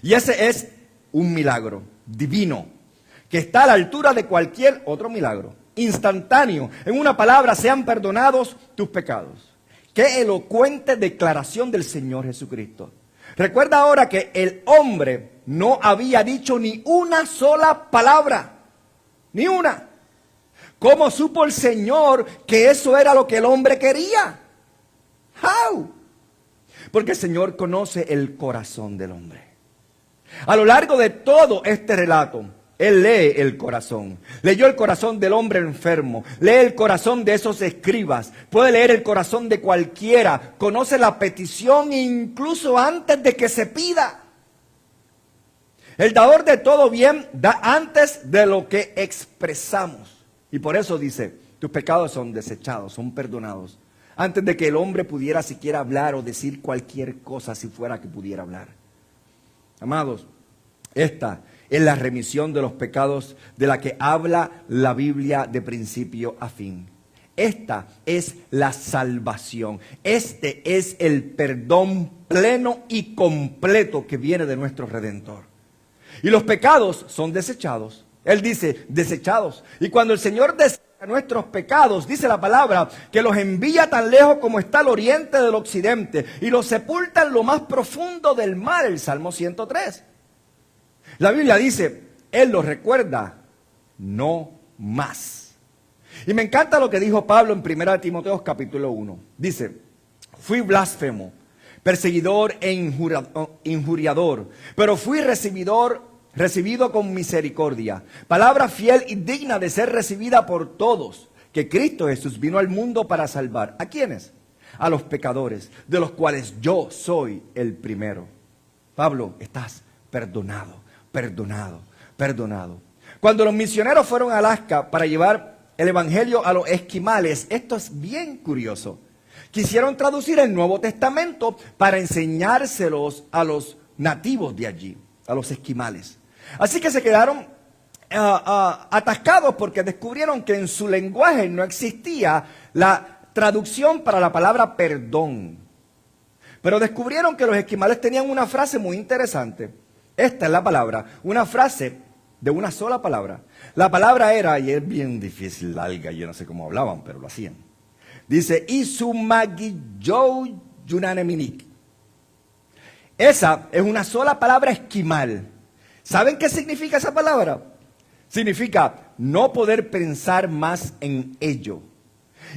Y ese es un milagro divino, que está a la altura de cualquier otro milagro. Instantáneo, en una palabra, sean perdonados tus pecados. Qué elocuente declaración del Señor Jesucristo. Recuerda ahora que el hombre no había dicho ni una sola palabra, ni una. ¿Cómo supo el Señor que eso era lo que el hombre quería? How? Porque el Señor conoce el corazón del hombre. A lo largo de todo este relato, Él lee el corazón. Leyó el corazón del hombre enfermo. Lee el corazón de esos escribas. Puede leer el corazón de cualquiera. Conoce la petición incluso antes de que se pida. El dador de todo bien da antes de lo que expresamos. Y por eso dice, tus pecados son desechados, son perdonados. Antes de que el hombre pudiera siquiera hablar o decir cualquier cosa, si fuera que pudiera hablar. Amados, Esta es la remisión de los pecados de la que habla la Biblia de principio a fin. Esta es la salvación. Este es el perdón pleno y completo que viene de nuestro Redentor. Y los pecados son desechados. Él dice, desechados. Y cuando el Señor desecha nuestros pecados, dice la palabra, que los envía tan lejos como está el oriente del occidente y los sepulta en lo más profundo del mar, el Salmo 103. La Biblia dice, Él los recuerda, no más. Y me encanta lo que dijo Pablo en 1 Timoteo capítulo 1. Dice, fui blasfemo, perseguidor e injuriador, pero fui recibido con misericordia. Palabra fiel y digna de ser recibida por todos, que Cristo Jesús vino al mundo para salvar. ¿A quiénes? A los pecadores, de los cuales yo soy el primero. Pablo, estás perdonado, perdonado, perdonado. Cuando los misioneros fueron a Alaska para llevar el evangelio a los esquimales, esto es bien curioso. Quisieron traducir el Nuevo Testamento para enseñárselos a los nativos de allí, a los esquimales. Así que se quedaron atascados porque descubrieron que en su lenguaje no existía la traducción para la palabra perdón. Pero descubrieron que los esquimales tenían una frase muy interesante. Esta es la palabra, una frase de una sola palabra. La palabra era, y es bien difícil, larga, yo no sé cómo hablaban, pero lo hacían. Dice, Isumagiyou Yunaneminik. Esa es una sola palabra esquimal. ¿Saben qué significa esa palabra? Significa no poder pensar más en ello.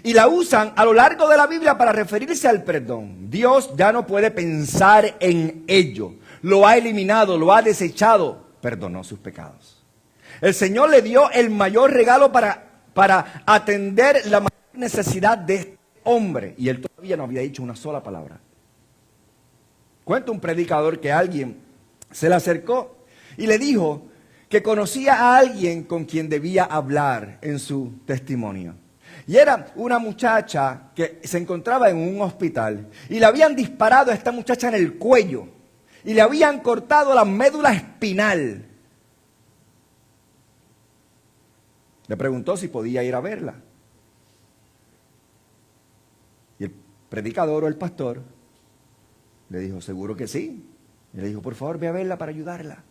Y la usan a lo largo de la Biblia para referirse al perdón. Dios ya no puede pensar en ello. Lo ha eliminado, lo ha desechado. Perdonó sus pecados. El Señor le dio el mayor regalo para atender la mayor necesidad de este hombre. Y él todavía no había dicho una sola palabra. Cuenta un predicador que alguien se le acercó y le dijo que conocía a alguien con quien debía hablar en su testimonio. Y era una muchacha que se encontraba en un hospital y le habían disparado a esta muchacha en el cuello y le habían cortado la médula espinal. Le preguntó si podía ir a verla. Y el predicador o el pastor le dijo, seguro que sí. Y le dijo, por favor, ve a verla para ayudarla.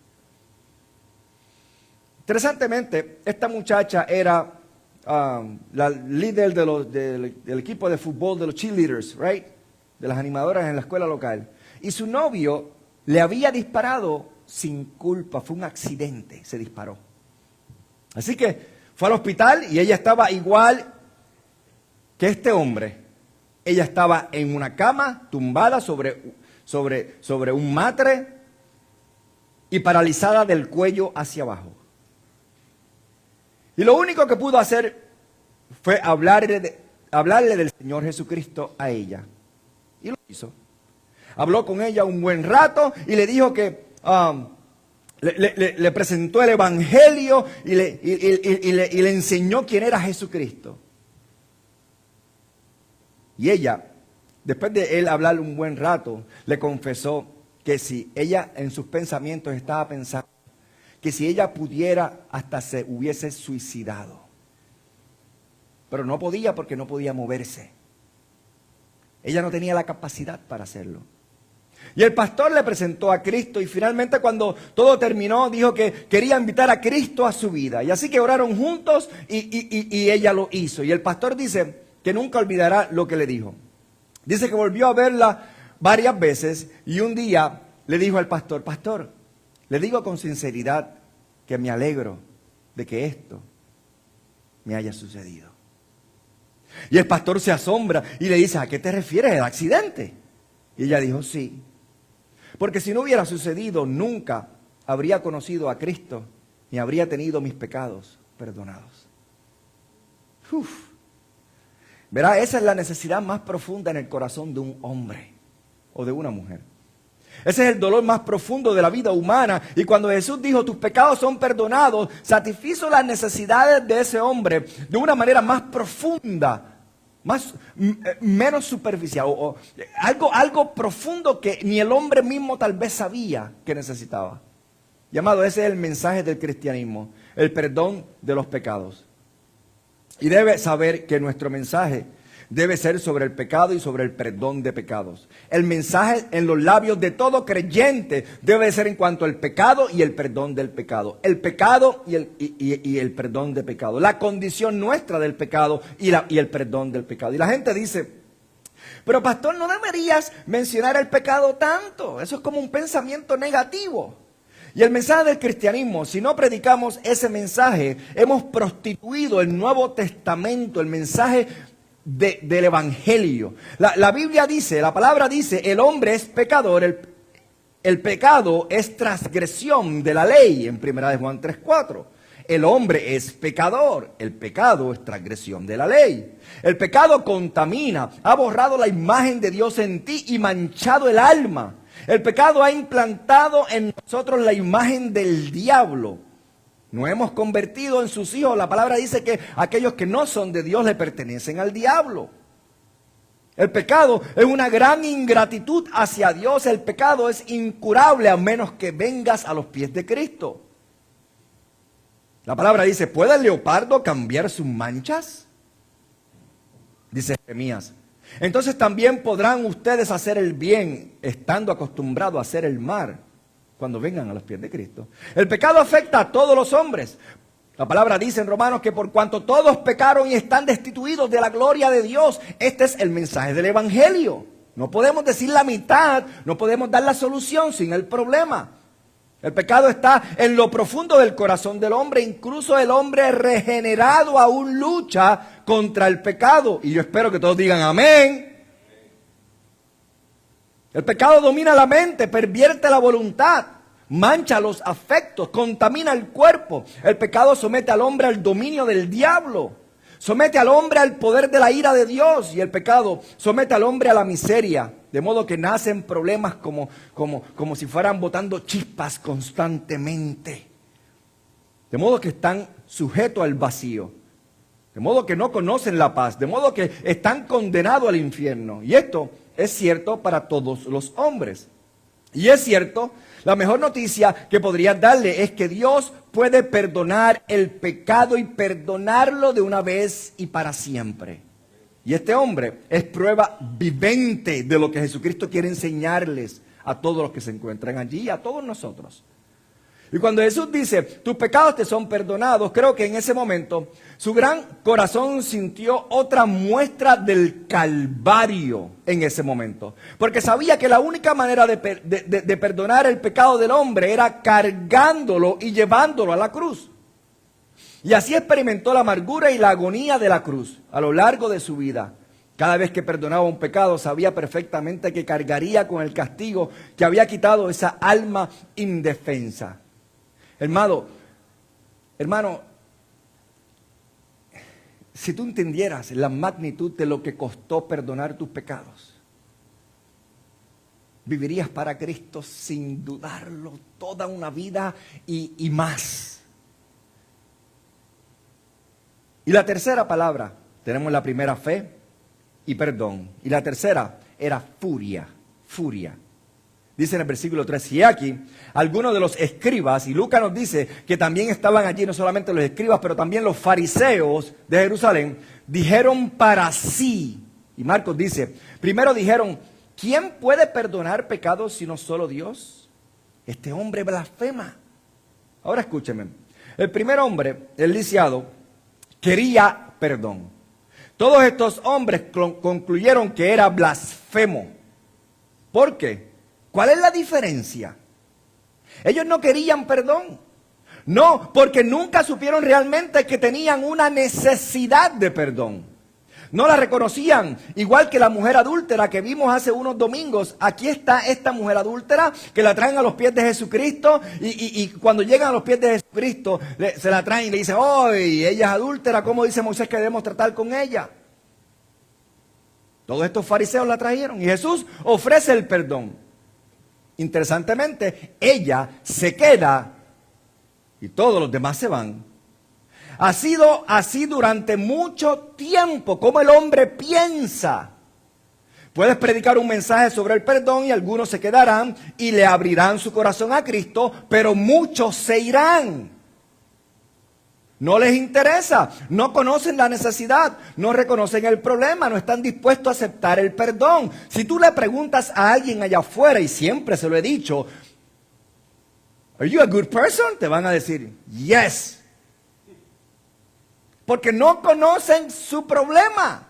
Interesantemente, esta muchacha era la líder del equipo de fútbol de los cheerleaders, right? De las animadoras en la escuela local. Y su novio le había disparado sin culpa, fue un accidente, se disparó. Así que fue al hospital y ella estaba igual que este hombre. Ella estaba en una cama, tumbada sobre un matre y paralizada del cuello hacia abajo. Y lo único que pudo hacer fue hablarle del Señor Jesucristo a ella. Y lo hizo. Habló con ella un buen rato y le dijo que le presentó el Evangelio y le enseñó quién era Jesucristo. Y ella, después de él hablarle un buen rato, le confesó que si ella en sus pensamientos estaba pensando que si ella pudiera hasta se hubiese suicidado. Pero no podía porque no podía moverse. Ella no tenía la capacidad para hacerlo. Y el pastor le presentó a Cristo y finalmente cuando todo terminó dijo que quería invitar a Cristo a su vida. Y así que oraron juntos y ella lo hizo. Y el pastor dice que nunca olvidará lo que le dijo. Dice que volvió a verla varias veces y un día le dijo al pastor, pastor, le digo con sinceridad que me alegro de que esto me haya sucedido. Y el pastor se asombra y le dice, ¿a qué te refieres? ¿El accidente? Y ella dijo, sí. Porque si no hubiera sucedido, nunca habría conocido a Cristo ni habría tenido mis pecados perdonados. Verá, esa es la necesidad más profunda en el corazón de un hombre o de una mujer. Ese es el dolor más profundo de la vida humana. Y cuando Jesús dijo, tus pecados son perdonados, satisfizo las necesidades de ese hombre de una manera más profunda, menos superficial, o algo profundo que ni el hombre mismo tal vez sabía que necesitaba. Y amado, ese es el mensaje del cristianismo, el perdón de los pecados. Y debe saber que nuestro mensaje debe ser sobre el pecado y sobre el perdón de pecados. El mensaje en los labios de todo creyente debe ser en cuanto al pecado y el perdón del pecado. El pecado y el perdón de pecado. La condición nuestra del pecado y el perdón del pecado. Y la gente dice, pero pastor, no deberías mencionar el pecado tanto. Eso es como un pensamiento negativo. Y el mensaje del cristianismo, si no predicamos ese mensaje, hemos prostituido el Nuevo Testamento, el mensaje del Evangelio. La Biblia dice, la palabra dice, el hombre es pecador, el pecado es transgresión de la ley, en 1 Juan 3:4. El hombre es pecador, el pecado es transgresión de la ley. El pecado contamina, ha borrado la imagen de Dios en ti y manchado el alma. El pecado ha implantado en nosotros la imagen del diablo. Nos hemos convertido en sus hijos. La palabra dice que aquellos que no son de Dios le pertenecen al diablo. El pecado es una gran ingratitud hacia Dios. El pecado es incurable a menos que vengas a los pies de Cristo. La palabra dice, ¿puede el leopardo cambiar sus manchas? Dice Jeremías. Entonces también podrán ustedes hacer el bien estando acostumbrados a hacer el mal cuando vengan a los pies de Cristo. El pecado afecta a todos los hombres. La palabra dice en Romanos que por cuanto todos pecaron y están destituidos de la gloria de Dios, este es el mensaje del Evangelio. No podemos decir la mitad, no podemos dar la solución sin el problema. El pecado está en lo profundo del corazón del hombre, incluso el hombre regenerado aún lucha contra el pecado. Y yo espero que todos digan amén. El pecado domina la mente, pervierte la voluntad, mancha los afectos, contamina el cuerpo. El pecado somete al hombre al dominio del diablo, somete al hombre al poder de la ira de Dios, y el pecado somete al hombre a la miseria. De modo que nacen problemas como si fueran botando chispas constantemente. De modo que están sujetos al vacío. De modo que no conocen la paz. De modo que están condenados al infierno. Y esto es cierto para todos los hombres. Y es cierto, la mejor noticia que podría darle es que Dios puede perdonar el pecado y perdonarlo de una vez y para siempre. Y este hombre es prueba vivente de lo que Jesucristo quiere enseñarles a todos los que se encuentran allí y a todos nosotros. Y cuando Jesús dice, tus pecados te son perdonados, creo que en ese momento su gran corazón sintió otra muestra del Calvario en ese momento. Porque sabía que la única manera de perdonar el pecado del hombre era cargándolo y llevándolo a la cruz. Y así experimentó la amargura y la agonía de la cruz a lo largo de su vida. Cada vez que perdonaba un pecado, sabía perfectamente que cargaría con el castigo que había quitado esa alma indefensa. Hermano, si tú entendieras la magnitud de lo que costó perdonar tus pecados, vivirías para Cristo sin dudarlo toda una vida y más. Y la tercera palabra, tenemos la primera fe y perdón. Y la tercera era furia. Dice en el versículo 3, y aquí, algunos de los escribas, y Lucas nos dice que también estaban allí, no solamente los escribas, pero también los fariseos de Jerusalén, dijeron para sí. Y Marcos dice, primero dijeron, ¿quién puede perdonar pecados sino solo Dios? Este hombre blasfema. Ahora escúcheme, el primer hombre, el lisiado, quería perdón. Todos estos hombres concluyeron que era blasfemo. ¿Por qué? ¿Cuál es la diferencia? Ellos no querían perdón. No, porque nunca supieron realmente que tenían una necesidad de perdón. No la reconocían, igual que la mujer adúltera que vimos hace unos domingos. Aquí está esta mujer adúltera que la traen a los pies de Jesucristo y cuando llegan a los pies de Jesucristo se la traen y le dicen, ¡ay, ella es adúltera! ¿Cómo dice Moisés que debemos tratar con ella? Todos estos fariseos la trajeron y Jesús ofrece el perdón. Interesantemente, ella se queda y todos los demás se van. Ha sido así durante mucho tiempo, como el hombre piensa. Puedes predicar un mensaje sobre el perdón y algunos se quedarán y le abrirán su corazón a Cristo, pero muchos se irán. No les interesa, no conocen la necesidad, no reconocen el problema, no están dispuestos a aceptar el perdón. Si tú le preguntas a alguien allá afuera, y siempre se lo he dicho, ¿Are you a good person? Te van a decir, yes. Porque no conocen su problema.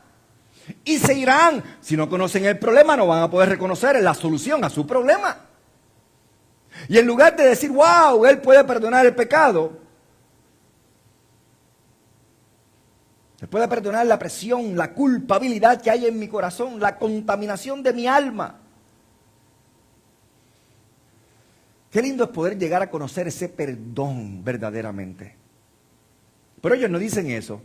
Y se irán. Si no conocen el problema, no van a poder reconocer la solución a su problema. Y en lugar de decir, wow, Él puede perdonar el pecado, Él puede perdonar la presión, la culpabilidad que hay en mi corazón, la contaminación de mi alma. Qué lindo es poder llegar a conocer ese perdón verdaderamente. Pero ellos no dicen eso.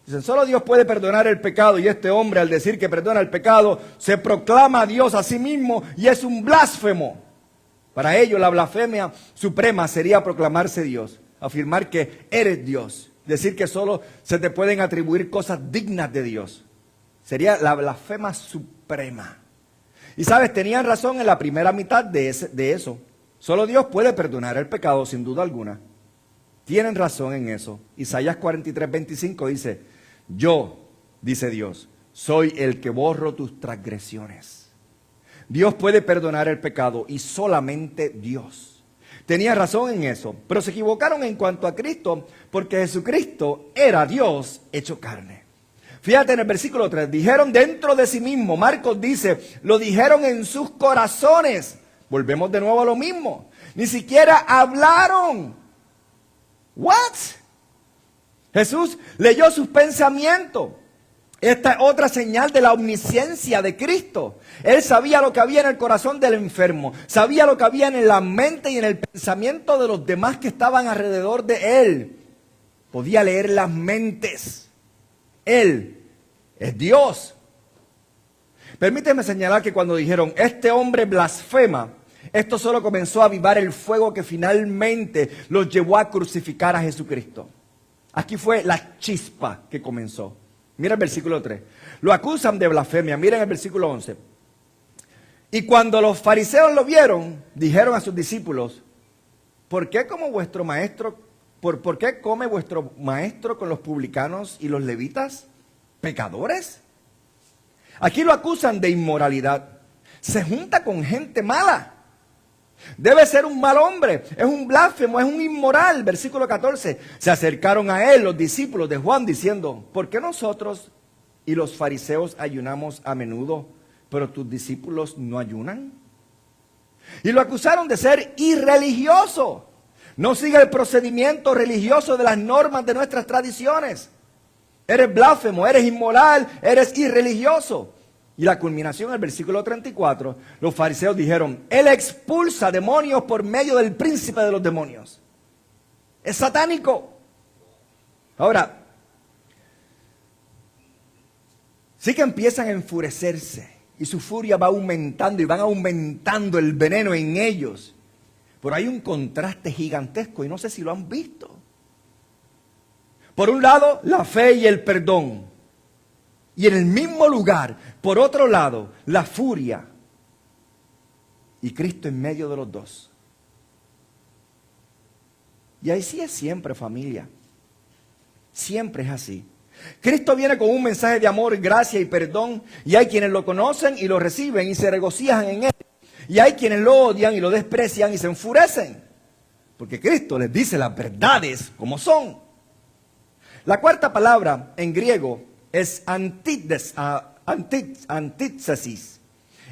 Dicen, solo Dios puede perdonar el pecado, y este hombre al decir que perdona el pecado se proclama a Dios a sí mismo y es un blasfemo. Para ellos la blasfemia suprema sería proclamarse Dios, afirmar que eres Dios, decir que solo se te pueden atribuir cosas dignas de Dios. Sería la blasfema suprema. Y sabes, tenían razón en la primera mitad de eso. Solo Dios puede perdonar el pecado sin duda alguna. Tienen razón en eso. Isaías 43:25 dice, yo, dice Dios, soy el que borro tus transgresiones. Dios puede perdonar el pecado y solamente Dios. Tenía razón en eso, pero se equivocaron en cuanto a Cristo, porque Jesucristo era Dios hecho carne. Fíjate en el versículo 3, dijeron dentro de sí mismo, Marcos dice, lo dijeron en sus corazones. Volvemos de nuevo a lo mismo, ni siquiera hablaron. ¿What? Jesús leyó sus pensamientos. Esta es otra señal de la omnisciencia de Cristo. Él sabía lo que había en el corazón del enfermo, sabía lo que había en la mente y en el pensamiento de los demás que estaban alrededor de él. Podía leer las mentes. Él es Dios. Permíteme señalar que cuando dijeron, este hombre blasfema, esto solo comenzó a avivar el fuego que finalmente los llevó a crucificar a Jesucristo. Aquí fue la chispa que comenzó. Mira el versículo 3. Lo acusan de blasfemia. Miren el versículo 11. Y cuando los fariseos lo vieron, dijeron a sus discípulos, ¿por qué come vuestro maestro con los publicanos y los levitas? ¿Pecadores? Aquí lo acusan de inmoralidad. Se junta con gente mala. Debe ser un mal hombre, es un blasfemo, es un inmoral. Versículo 14. Se acercaron a él los discípulos de Juan diciendo, ¿por qué nosotros y los fariseos ayunamos a menudo, pero tus discípulos no ayunan? Y lo acusaron de ser irreligioso. No sigue el procedimiento religioso de las normas de nuestras tradiciones. Eres blasfemo, eres inmoral, eres irreligioso. Y la culminación del versículo 34, los fariseos dijeron, Él expulsa demonios por medio del príncipe de los demonios. Es satánico. Ahora, sí que empiezan a enfurecerse y su furia va aumentando y van aumentando el veneno en ellos. Pero hay un contraste gigantesco y no sé si lo han visto. Por un lado, la fe y el perdón. Y en el mismo lugar, por otro lado, la furia y Cristo en medio de los dos. Y así es siempre, familia. Siempre es así. Cristo viene con un mensaje de amor, gracia y perdón, y hay quienes lo conocen y lo reciben y se regocijan en él. Y hay quienes lo odian y lo desprecian y se enfurecen. Porque Cristo les dice las verdades como son. La cuarta palabra en griego es antítesis.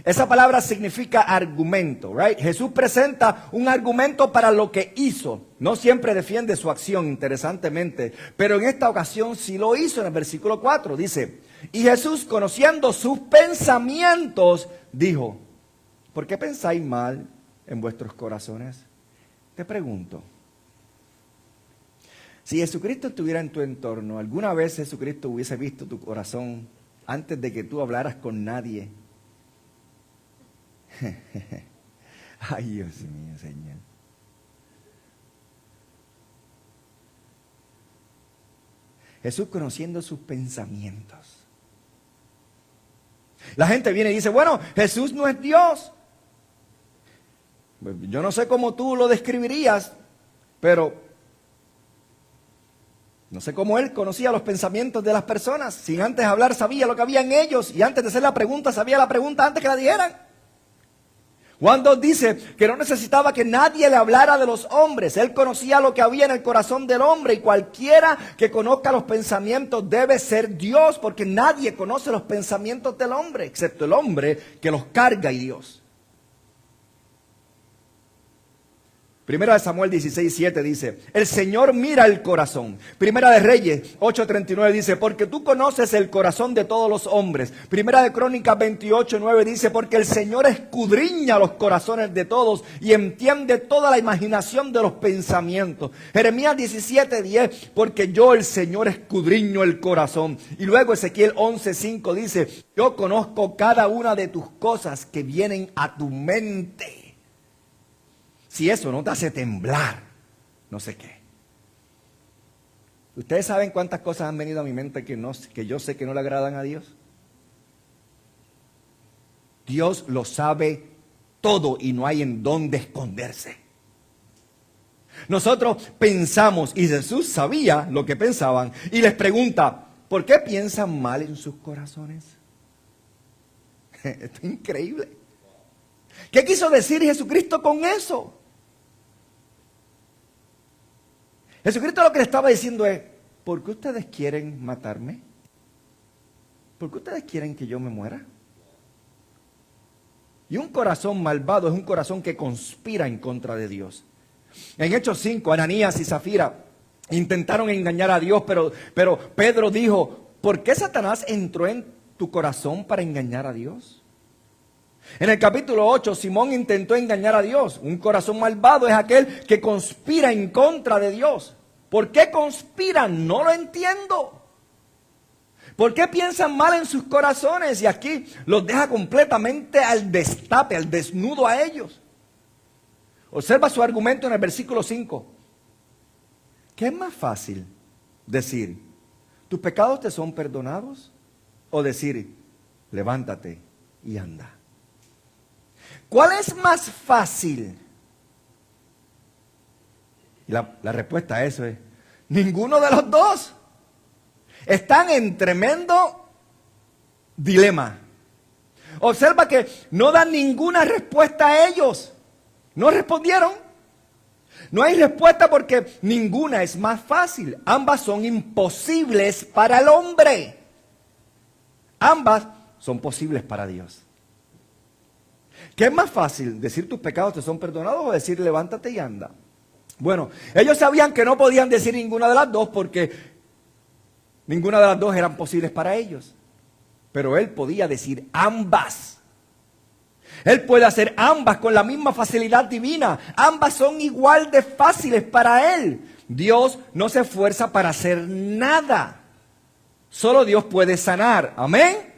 Esa palabra significa argumento, right? Jesús presenta un argumento para lo que hizo. No siempre defiende su acción, interesantemente, pero en esta ocasión sí lo hizo en el versículo 4. Dice, y Jesús, conociendo sus pensamientos, dijo, ¿por qué pensáis mal en vuestros corazones? Te pregunto. Si Jesucristo estuviera en tu entorno, ¿alguna vez Jesucristo hubiese visto tu corazón antes de que tú hablaras con nadie? Ay, Dios mío, Señor. Jesús conociendo sus pensamientos. La gente viene y dice, bueno, Jesús no es Dios. Yo no sé cómo tú lo describirías, pero no sé cómo él conocía los pensamientos de las personas. Sin antes hablar sabía lo que había en ellos y antes de hacer la pregunta sabía la pregunta antes que la dijeran. Juan 2 dice que no necesitaba que nadie le hablara de los hombres. Él conocía lo que había en el corazón del hombre y cualquiera que conozca los pensamientos debe ser Dios, porque nadie conoce los pensamientos del hombre, excepto el hombre que los carga y Dios. Primera de Samuel 16:7 dice, el Señor mira el corazón. Primera de Reyes 8:39 dice, porque tú conoces el corazón de todos los hombres. Primera de Crónicas 28:9 dice, porque el Señor escudriña los corazones de todos y entiende toda la imaginación de los pensamientos. Jeremías 17:10, porque yo el Señor escudriño el corazón. Y luego Ezequiel 11:5 dice, yo conozco cada una de tus cosas que vienen a tu mente. Si eso no te hace temblar, no sé qué. ¿Ustedes saben cuántas cosas han venido a mi mente que yo sé que no le agradan a Dios? Dios lo sabe todo y no hay en dónde esconderse. Nosotros pensamos, y Jesús sabía lo que pensaban, y les pregunta, ¿por qué piensan mal en sus corazones? Esto es increíble. ¿Qué quiso decir Jesucristo con eso? Jesucristo lo que le estaba diciendo es, ¿por qué ustedes quieren matarme? ¿Por qué ustedes quieren que yo me muera? Y un corazón malvado es un corazón que conspira en contra de Dios. En Hechos 5, Ananías y Zafira intentaron engañar a Dios, pero Pedro dijo, ¿por qué Satanás entró en tu corazón para engañar a Dios? En el capítulo 8, Simón intentó engañar a Dios. Un corazón malvado es aquel que conspira en contra de Dios. ¿Por qué conspiran? No lo entiendo. ¿Por qué piensan mal en sus corazones? Y aquí los deja completamente al destape, al desnudo a ellos. Observa su argumento en el versículo 5. ¿Qué es más fácil decir, tus pecados te son perdonados? O decir, levántate y anda. ¿Cuál es más fácil? Y la respuesta a eso es, ninguno de los dos. Están en tremendo dilema. Observa que no dan ninguna respuesta a ellos. No respondieron. No hay respuesta porque ninguna es más fácil. Ambas son imposibles para el hombre. Ambas son posibles para Dios. ¿Qué es más fácil? ¿Decir tus pecados te son perdonados o decir levántate y anda? Bueno, ellos sabían que no podían decir ninguna de las dos porque ninguna de las dos eran posibles para ellos. Pero él podía decir ambas. Él puede hacer ambas con la misma facilidad divina. Ambas son igual de fáciles para él. Dios no se esfuerza para hacer nada. Solo Dios puede sanar. Amén.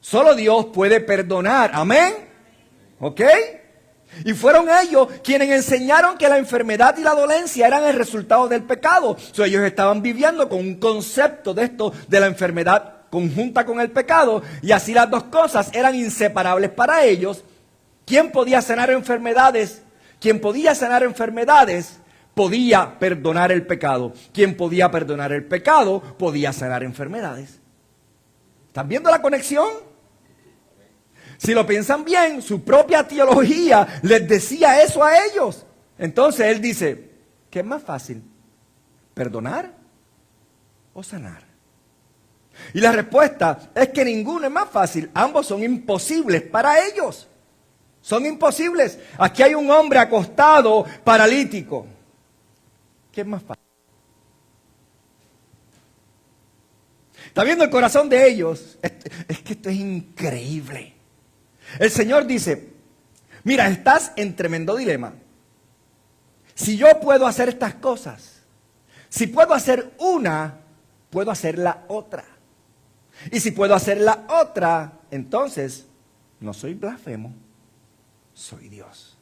Solo Dios puede perdonar. Amén. ¿Ok? Y fueron ellos quienes enseñaron que la enfermedad y la dolencia eran el resultado del pecado. Ellos estaban viviendo con un concepto de esto, de la enfermedad conjunta con el pecado. Y así las dos cosas eran inseparables para ellos. ¿Quién podía sanar enfermedades? Quien podía sanar enfermedades podía perdonar el pecado. Quien podía perdonar el pecado podía sanar enfermedades. ¿Están viendo la conexión? Si lo piensan bien, su propia teología les decía eso a ellos. Entonces él dice, ¿qué es más fácil? ¿Perdonar o sanar? Y la respuesta es que ninguno es más fácil. Ambos son imposibles para ellos. Son imposibles. Aquí hay un hombre acostado, paralítico. ¿Qué es más fácil? ¿Está viendo el corazón de ellos? Es que esto es increíble. El Señor dice, mira, estás en tremendo dilema. Si yo puedo hacer estas cosas, si puedo hacer una, puedo hacer la otra. Y si puedo hacer la otra, entonces no soy blasfemo, soy Dios.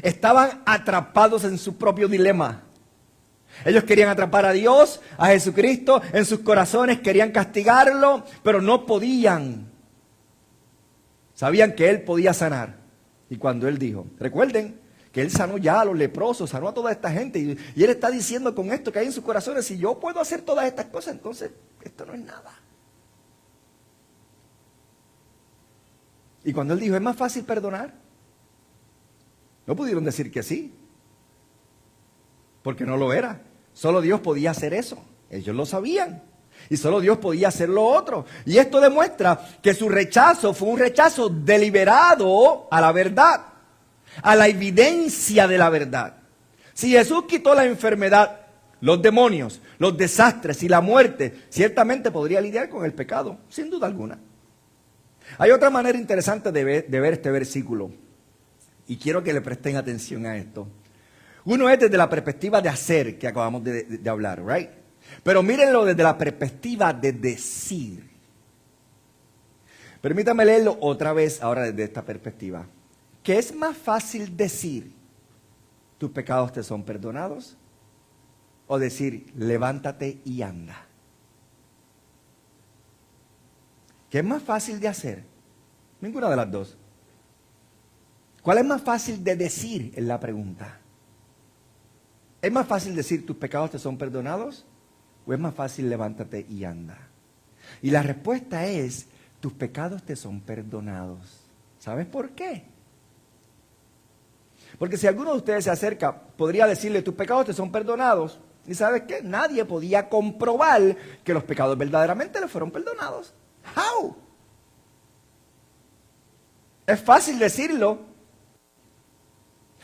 Estaban atrapados en su propio dilema. Ellos querían atrapar a Dios, a Jesucristo, en sus corazones, querían castigarlo, pero no podían. Sabían que Él podía sanar. Y cuando Él dijo, recuerden que Él sanó ya a los leprosos, sanó a toda esta gente. Y Él está diciendo con esto que hay en sus corazones, si yo puedo hacer todas estas cosas, entonces esto no es nada. Y cuando Él dijo, ¿es más fácil perdonar? No pudieron decir que sí, porque no lo era. Solo Dios podía hacer eso. Ellos lo sabían. Y solo Dios podía hacer lo otro. Y esto demuestra que su rechazo fue un rechazo deliberado a la verdad, a la evidencia de la verdad. Si Jesús quitó la enfermedad, los demonios, los desastres y la muerte, ciertamente podría lidiar con el pecado, sin duda alguna. Hay otra manera interesante de ver este versículo. Y quiero que le presten atención a esto. Uno es desde la perspectiva de hacer, que acabamos de hablar, ¿right? Pero mírenlo desde la perspectiva de decir. Permítame leerlo otra vez ahora desde esta perspectiva. ¿Qué es más fácil decir? ¿Tus pecados te son perdonados? O decir, levántate y anda. ¿Qué es más fácil de hacer? Ninguna de las dos. ¿Cuál es más fácil de decir? Es la pregunta. ¿Es más fácil decir tus pecados te son perdonados? ¿O es más fácil levántate y anda? Y la respuesta es, tus pecados te son perdonados. ¿Sabes por qué? Porque si alguno de ustedes se acerca, podría decirle, tus pecados te son perdonados. ¿Y sabes qué? Nadie podía comprobar que los pecados verdaderamente le fueron perdonados. ¿How? Es fácil decirlo.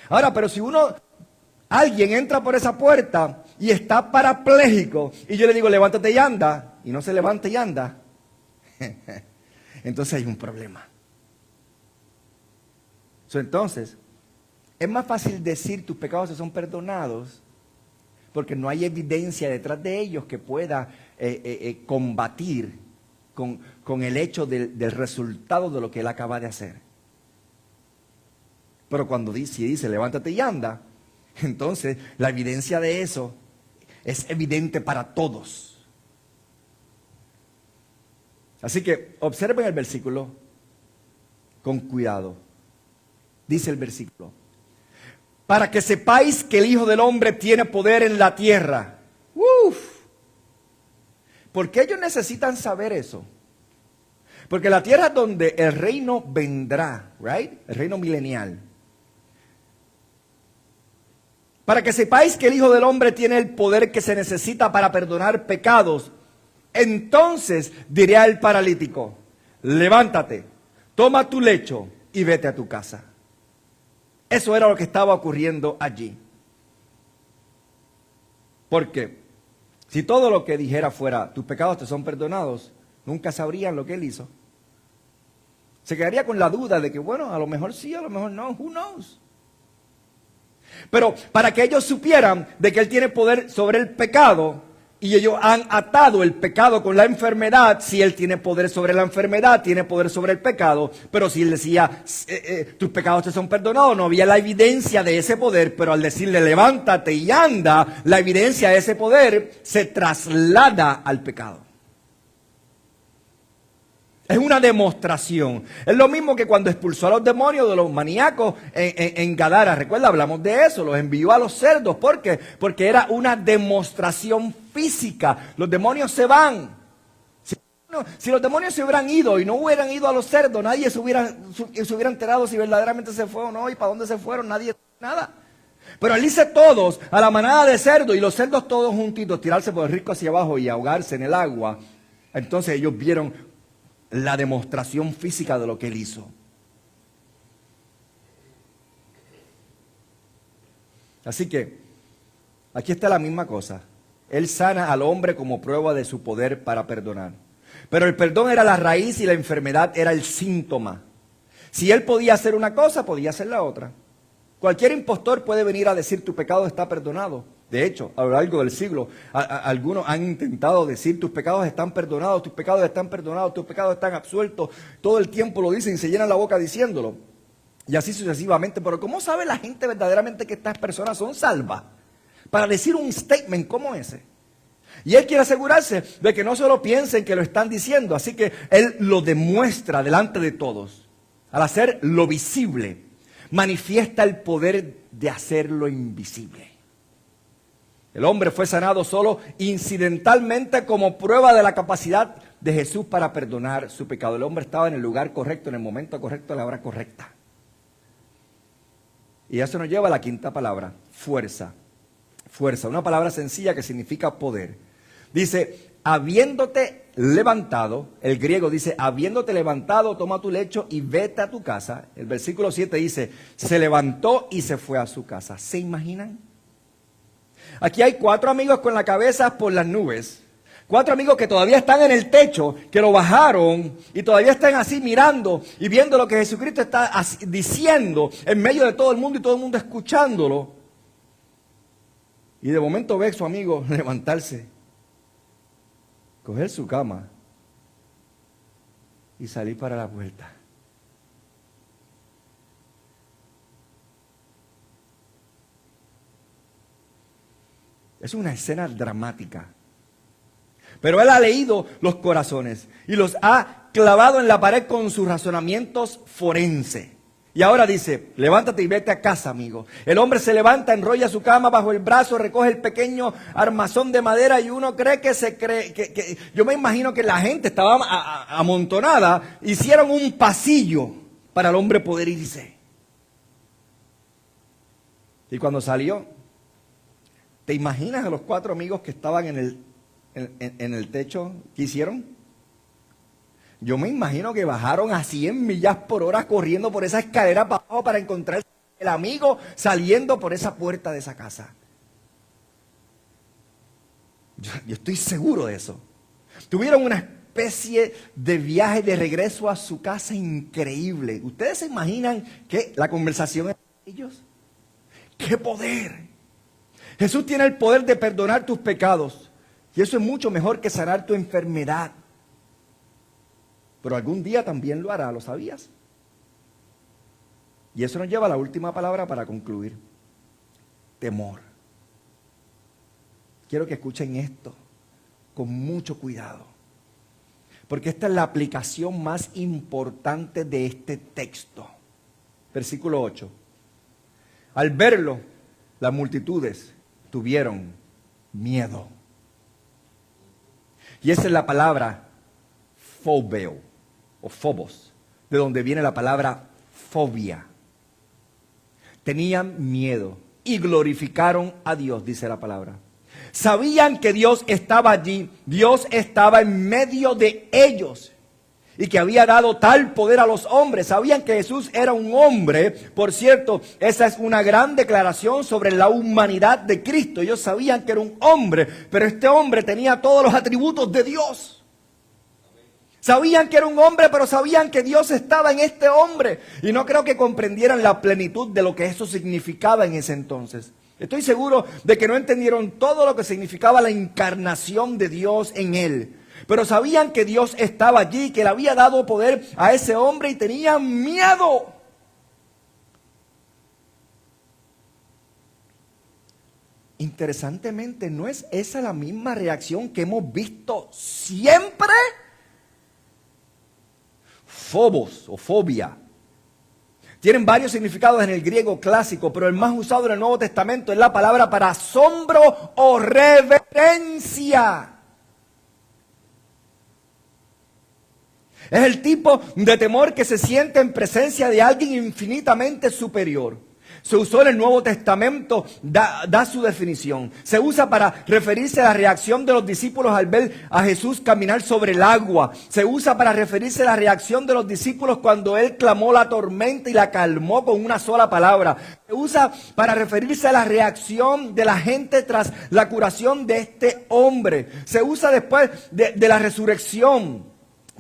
Ahora, pero si alguien entra por esa puerta y está parapléjico y yo le digo, levántate y anda, y no se levanta y anda, entonces hay un problema. Entonces, es más fácil decir tus pecados se son perdonados porque no hay evidencia detrás de ellos que pueda combatir con el hecho del resultado de lo que él acaba de hacer. Pero cuando dice levántate y anda, entonces la evidencia de eso es evidente para todos. Así que observen el versículo con cuidado. Dice el versículo, para que sepáis que el Hijo del Hombre tiene poder en la tierra. ¿Por qué ellos necesitan saber eso? Porque la tierra es donde el reino vendrá, right? El reino milenial. Para que sepáis que el Hijo del Hombre tiene el poder que se necesita para perdonar pecados, entonces diré al paralítico, levántate, toma tu lecho y vete a tu casa. Eso era lo que estaba ocurriendo allí. Porque si todo lo que dijera fuera, tus pecados te son perdonados, nunca sabrían lo que él hizo. Se quedaría con la duda de que, bueno, a lo mejor sí, a lo mejor no, who knows. Pero para que ellos supieran de que él tiene poder sobre el pecado, y ellos han atado el pecado con la enfermedad, si él tiene poder sobre la enfermedad, tiene poder sobre el pecado, pero si él decía, tus pecados te son perdonados, no había la evidencia de ese poder, pero al decirle levántate y anda, la evidencia de ese poder se traslada al pecado. Es una demostración. Es lo mismo que cuando expulsó a los demonios de los maníacos en Gadara. Recuerda, hablamos de eso. Los envió a los cerdos. ¿Por qué? Porque era una demostración física. Los demonios se van. Si los demonios se hubieran ido y no hubieran ido a los cerdos, nadie se hubiera enterado si verdaderamente se fue o no y para dónde se fueron. Nadie, nada. Pero al irse todos a la manada de cerdos y los cerdos todos juntitos, tirarse por el risco hacia abajo y ahogarse en el agua, entonces ellos vieron la demostración física de lo que él hizo. Así que, aquí está la misma cosa. Él sana al hombre como prueba de su poder para perdonar. Pero el perdón era la raíz y la enfermedad era el síntoma. Si él podía hacer una cosa, podía hacer la otra. Cualquier impostor puede venir a decir tu pecado está perdonado. De hecho, a lo largo del siglo, algunos han intentado decir tus pecados están perdonados, tus pecados están perdonados, tus pecados están absueltos. Todo el tiempo lo dicen y se llenan la boca diciéndolo. Y así sucesivamente. Pero ¿cómo sabe la gente verdaderamente que estas personas son salvas? para decir un statement como ese. Y él quiere asegurarse de que no solo piensen que lo están diciendo, así que él lo demuestra delante de todos. Al hacer lo visible, manifiesta el poder de hacer lo invisible. El hombre fue sanado solo incidentalmente como prueba de la capacidad de Jesús para perdonar su pecado. El hombre estaba en el lugar correcto, en el momento correcto, a la hora correcta. Y eso nos lleva a la quinta palabra, fuerza. Fuerza, una palabra sencilla que significa poder. Dice, habiéndote levantado, el griego dice, habiéndote levantado, toma tu lecho y vete a tu casa. El versículo 7 dice, se levantó y se fue a su casa. ¿Se imaginan? Aquí hay 4 amigos con la cabeza por las nubes. 4 amigos que todavía están en el techo, que lo bajaron y todavía están así mirando y viendo lo que Jesucristo está diciendo en medio de todo el mundo y todo el mundo escuchándolo. Y de momento ve a su amigo levantarse, coger su cama y salir para la puerta. Es una escena dramática. Pero él ha leído los corazones y los ha clavado en la pared con sus razonamientos forenses. Y ahora dice, levántate y vete a casa, amigo. El hombre se levanta, enrolla su cama bajo el brazo, recoge el pequeño armazón de madera y uno cree que yo me imagino que la gente estaba amontonada, hicieron un pasillo para el hombre poder irse. Y cuando salió, ¿te imaginas a los 4 amigos que estaban en el techo? ¿Qué hicieron? Yo me imagino que bajaron a 100 millas por hora corriendo por esa escalera para abajo para encontrar el amigo saliendo por esa puerta de esa casa. Yo estoy seguro de eso. Tuvieron una especie de viaje de regreso a su casa increíble. ¿Ustedes se imaginan que la conversación entre ellos? ¡Qué poder! Jesús tiene el poder de perdonar tus pecados. Y eso es mucho mejor que sanar tu enfermedad. Pero algún día también lo hará, ¿lo sabías? Y eso nos lleva a la última palabra para concluir. Temor. Quiero que escuchen esto con mucho cuidado. Porque esta es la aplicación más importante de este texto. Versículo 8. Al verlo, las multitudes tuvieron miedo. Y esa es la palabra fobeo o phobos, de donde viene la palabra fobia. Tenían miedo y glorificaron a Dios, dice la palabra. Sabían que Dios estaba allí, Dios estaba en medio de ellos y que había dado tal poder a los hombres. Sabían que Jesús era un hombre. Por cierto, esa es una gran declaración sobre la humanidad de Cristo. Ellos sabían que era un hombre, pero este hombre tenía todos los atributos de Dios. Sabían que era un hombre, pero sabían que Dios estaba en este hombre. Y no creo que comprendieran la plenitud de lo que eso significaba en ese entonces. Estoy seguro de que no entendieron todo lo que significaba la encarnación de Dios en él. Pero sabían que Dios estaba allí, que le había dado poder a ese hombre y tenían miedo. Interesantemente, ¿no es esa la misma reacción que hemos visto siempre? Phobos o fobia. Tienen varios significados en el griego clásico, pero el más usado en el Nuevo Testamento es la palabra para asombro o reverencia. Es el tipo de temor que se siente en presencia de alguien infinitamente superior. Se usó en el Nuevo Testamento, da su definición. Se usa para referirse a la reacción de los discípulos al ver a Jesús caminar sobre el agua. Se usa para referirse a la reacción de los discípulos cuando Él clamó la tormenta y la calmó con una sola palabra. Se usa para referirse a la reacción de la gente tras la curación de este hombre. Se usa después de la resurrección.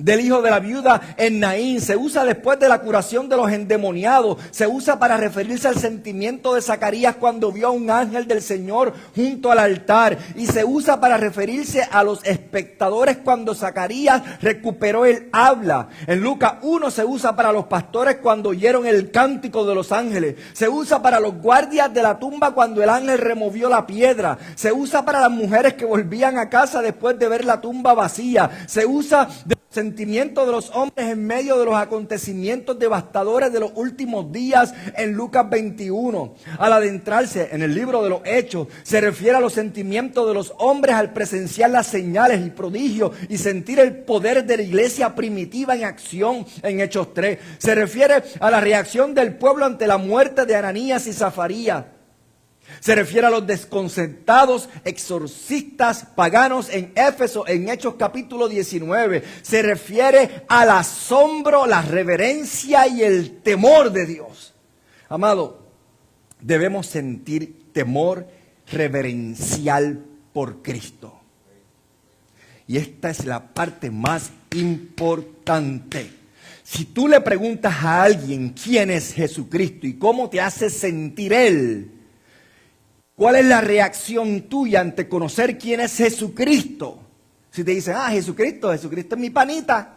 del hijo de la viuda en Naín, se usa después de la curación de los endemoniados, se usa para referirse al sentimiento de Zacarías cuando vio a un ángel del Señor junto al altar, y se usa para referirse a los espectadores cuando Zacarías recuperó el habla. En Lucas 1 se usa para los pastores cuando oyeron el cántico de los ángeles, se usa para los guardias de la tumba cuando el ángel removió la piedra, se usa para las mujeres que volvían a casa después de ver la tumba vacía, se usa de sentimiento de los hombres en medio de los acontecimientos devastadores de los últimos días en Lucas 21. Al adentrarse en el libro de los Hechos, se refiere a los sentimientos de los hombres al presenciar las señales y prodigios y sentir el poder de la iglesia primitiva en acción en Hechos 3. Se refiere a la reacción del pueblo ante la muerte de Ananías y Zacarías. Se refiere a los desconcertados exorcistas paganos en Éfeso en Hechos capítulo 19. Se refiere al asombro, la reverencia y el temor de Dios. Amado, debemos sentir temor reverencial por Cristo. Y esta es la parte más importante. Si tú le preguntas a alguien quién es Jesucristo y cómo te hace sentir Él, ¿cuál es la reacción tuya ante conocer quién es Jesucristo? Si te dicen, Jesucristo es mi panita.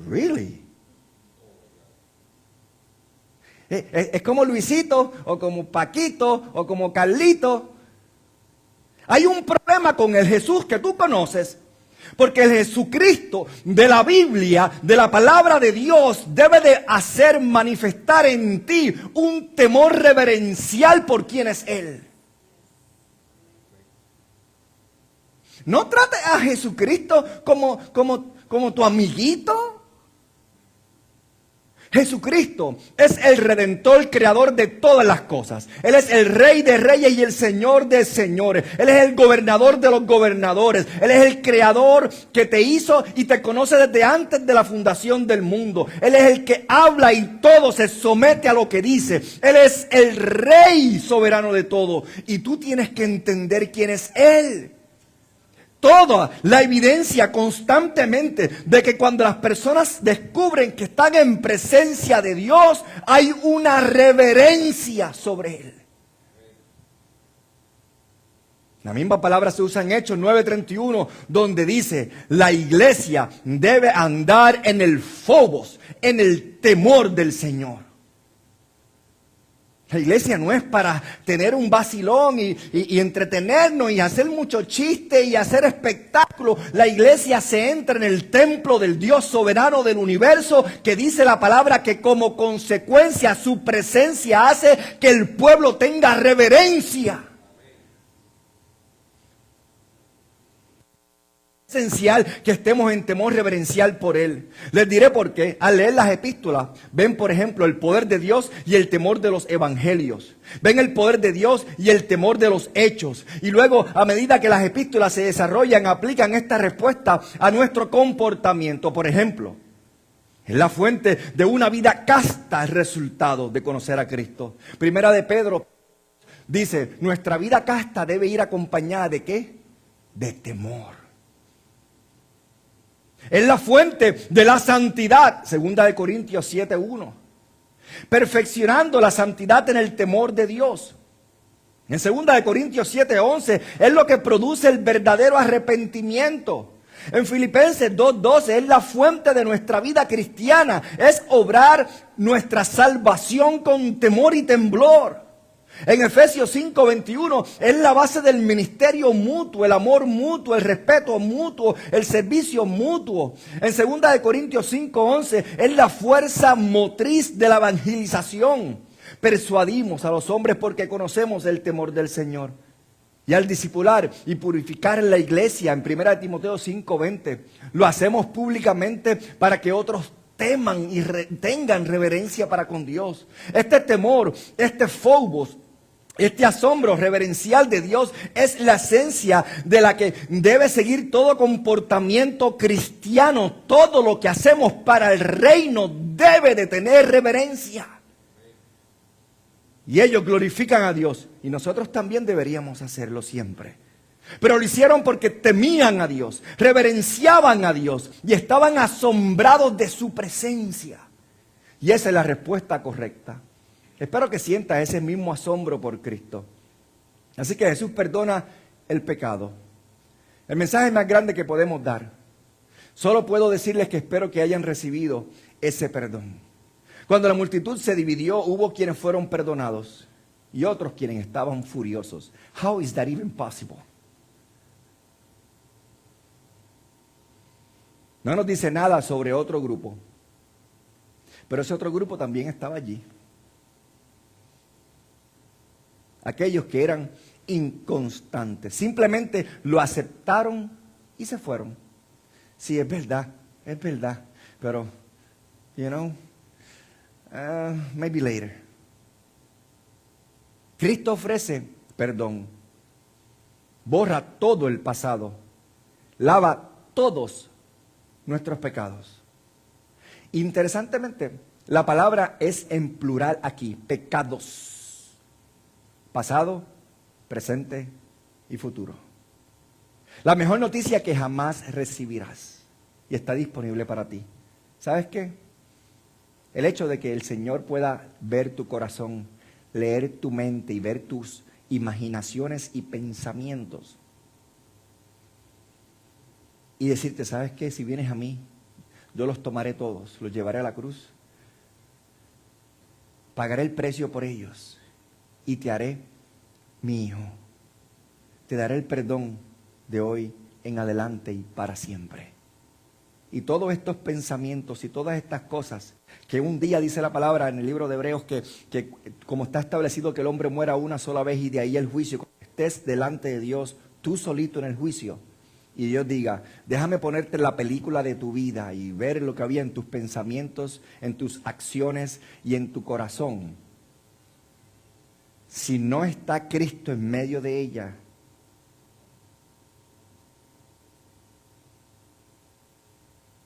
¿Really? Es como Luisito, o como Paquito, o como Carlito. Hay un problema con el Jesús que tú conoces. Porque el Jesucristo de la Biblia, de la palabra de Dios, debe de hacer manifestar en ti un temor reverencial por quien es Él. No trates a Jesucristo como tu amiguito. Jesucristo es el Redentor, creador de todas las cosas. Él es el Rey de reyes y el Señor de señores. Él es el gobernador de los gobernadores. Él es el creador que te hizo y te conoce desde antes de la fundación del mundo. Él es el que habla y todo se somete a lo que dice. Él es el Rey soberano de todo. Y tú tienes que entender quién es Él. Toda la evidencia constantemente de que cuando las personas descubren que están en presencia de Dios, hay una reverencia sobre Él. La misma palabra se usa en Hechos 9:31, donde dice, la iglesia debe andar en el phobos, en el temor del Señor. La iglesia no es para tener un vacilón y entretenernos y hacer mucho chiste y hacer espectáculo. La iglesia se entra en el templo del Dios soberano del universo, que dice la palabra que como consecuencia su presencia hace que el pueblo tenga reverencia. Es esencial que estemos en temor reverencial por Él. Les diré por qué. Al leer las epístolas, ven por ejemplo el poder de Dios y el temor de los evangelios. Ven el poder de Dios y el temor de los hechos. Y luego, a medida que las epístolas se desarrollan, aplican esta respuesta a nuestro comportamiento. Por ejemplo, es la fuente de una vida casta el resultado de conocer a Cristo. Primera de Pedro dice, nuestra vida casta debe ir acompañada ¿de qué? De temor. Es la fuente de la santidad, segunda de Corintios 7:1. Perfeccionando la santidad en el temor de Dios. En segunda de Corintios 7:11 es lo que produce el verdadero arrepentimiento. En Filipenses 2:12 es la fuente de nuestra vida cristiana. Es obrar nuestra salvación con temor y temblor. En Efesios 5:21 es la base del ministerio mutuo, el amor mutuo, el respeto mutuo, el servicio mutuo. En 2 de Corintios 5:11 es la fuerza motriz de la evangelización. Persuadimos a los hombres porque conocemos el temor del Señor. Y al discipular y purificar en la iglesia, en 1 de Timoteo 5:20, lo hacemos públicamente para que otros teman y tengan reverencia para con Dios. Este temor, este phobos, este asombro reverencial de Dios es la esencia de la que debe seguir todo comportamiento cristiano. Todo lo que hacemos para el reino debe de tener reverencia. Y ellos glorifican a Dios y nosotros también deberíamos hacerlo siempre. Pero lo hicieron porque temían a Dios, reverenciaban a Dios y estaban asombrados de su presencia. Y esa es la respuesta correcta. Espero que sientas ese mismo asombro por Cristo. Así que Jesús perdona el pecado. El mensaje más grande que podemos dar. Solo puedo decirles que espero que hayan recibido ese perdón. Cuando la multitud se dividió, hubo quienes fueron perdonados y otros quienes estaban furiosos. How is that even possible? No nos dice nada sobre otro grupo, pero ese otro grupo también estaba allí. Aquellos que eran inconstantes, simplemente lo aceptaron y se fueron. Sí, es verdad, pero, maybe later. Cristo ofrece perdón, borra todo el pasado, lava todos nuestros pecados. Interesantemente, la palabra es en plural aquí, pecados. Pasado, presente y futuro. La mejor noticia que jamás recibirás y está disponible para ti. ¿Sabes qué? El hecho de que el Señor pueda ver tu corazón, leer tu mente y ver tus imaginaciones y pensamientos. Y decirte, ¿sabes qué? Si vienes a mí, yo los tomaré todos, los llevaré a la cruz. Pagaré el precio por ellos y te haré mi hijo. Te daré el perdón de hoy en adelante y para siempre. Y todos estos pensamientos y todas estas cosas que un día dice la palabra en el libro de Hebreos que como está establecido que el hombre muera una sola vez y de ahí el juicio, cuando estés delante de Dios, tú solito en el juicio, y Dios diga, déjame ponerte la película de tu vida y ver lo que había en tus pensamientos, en tus acciones y en tu corazón. Si no está Cristo en medio de ella,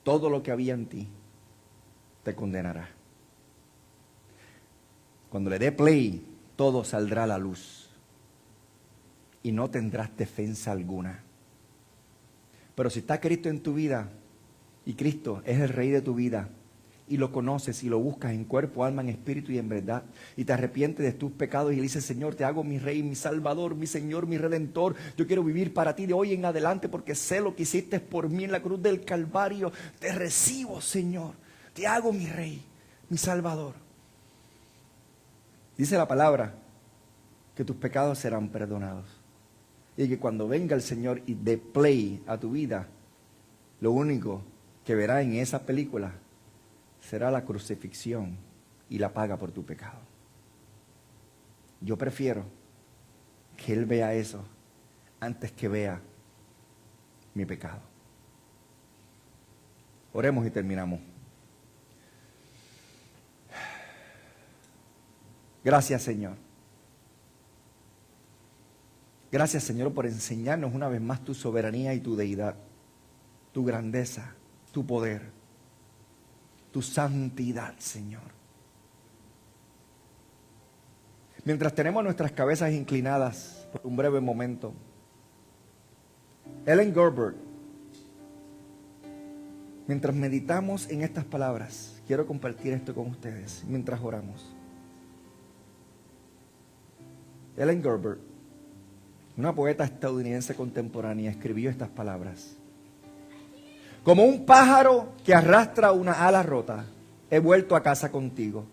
todo lo que había en ti te condenará. Cuando le dé play, todo saldrá a la luz y no tendrás defensa alguna. Pero si está Cristo en tu vida y Cristo es el Rey de tu vida y lo conoces y lo buscas en cuerpo, alma, en espíritu y en verdad y te arrepientes de tus pecados y le dices, Señor, te hago mi Rey, mi Salvador, mi Señor, mi Redentor, yo quiero vivir para ti de hoy en adelante porque sé lo que hiciste por mí en la cruz del Calvario, te recibo, Señor, te hago mi Rey, mi Salvador. Dice la palabra que tus pecados serán perdonados y que cuando venga el Señor y dé play a tu vida, lo único que verá en esa película será la crucifixión y la paga por tu pecado. Yo prefiero que Él vea eso antes que vea mi pecado. Oremos y terminamos. Gracias, Señor. Gracias, Señor, por enseñarnos una vez más tu soberanía y tu deidad, tu grandeza, tu poder, tu santidad, Señor. Mientras tenemos nuestras cabezas inclinadas por un breve momento, Ellen Gerbert, mientras meditamos en estas palabras, quiero compartir esto con ustedes mientras oramos. Ellen Gerbert, una poeta estadounidense contemporánea, escribió estas palabras. Como un pájaro que arrastra una ala rota, he vuelto a casa contigo.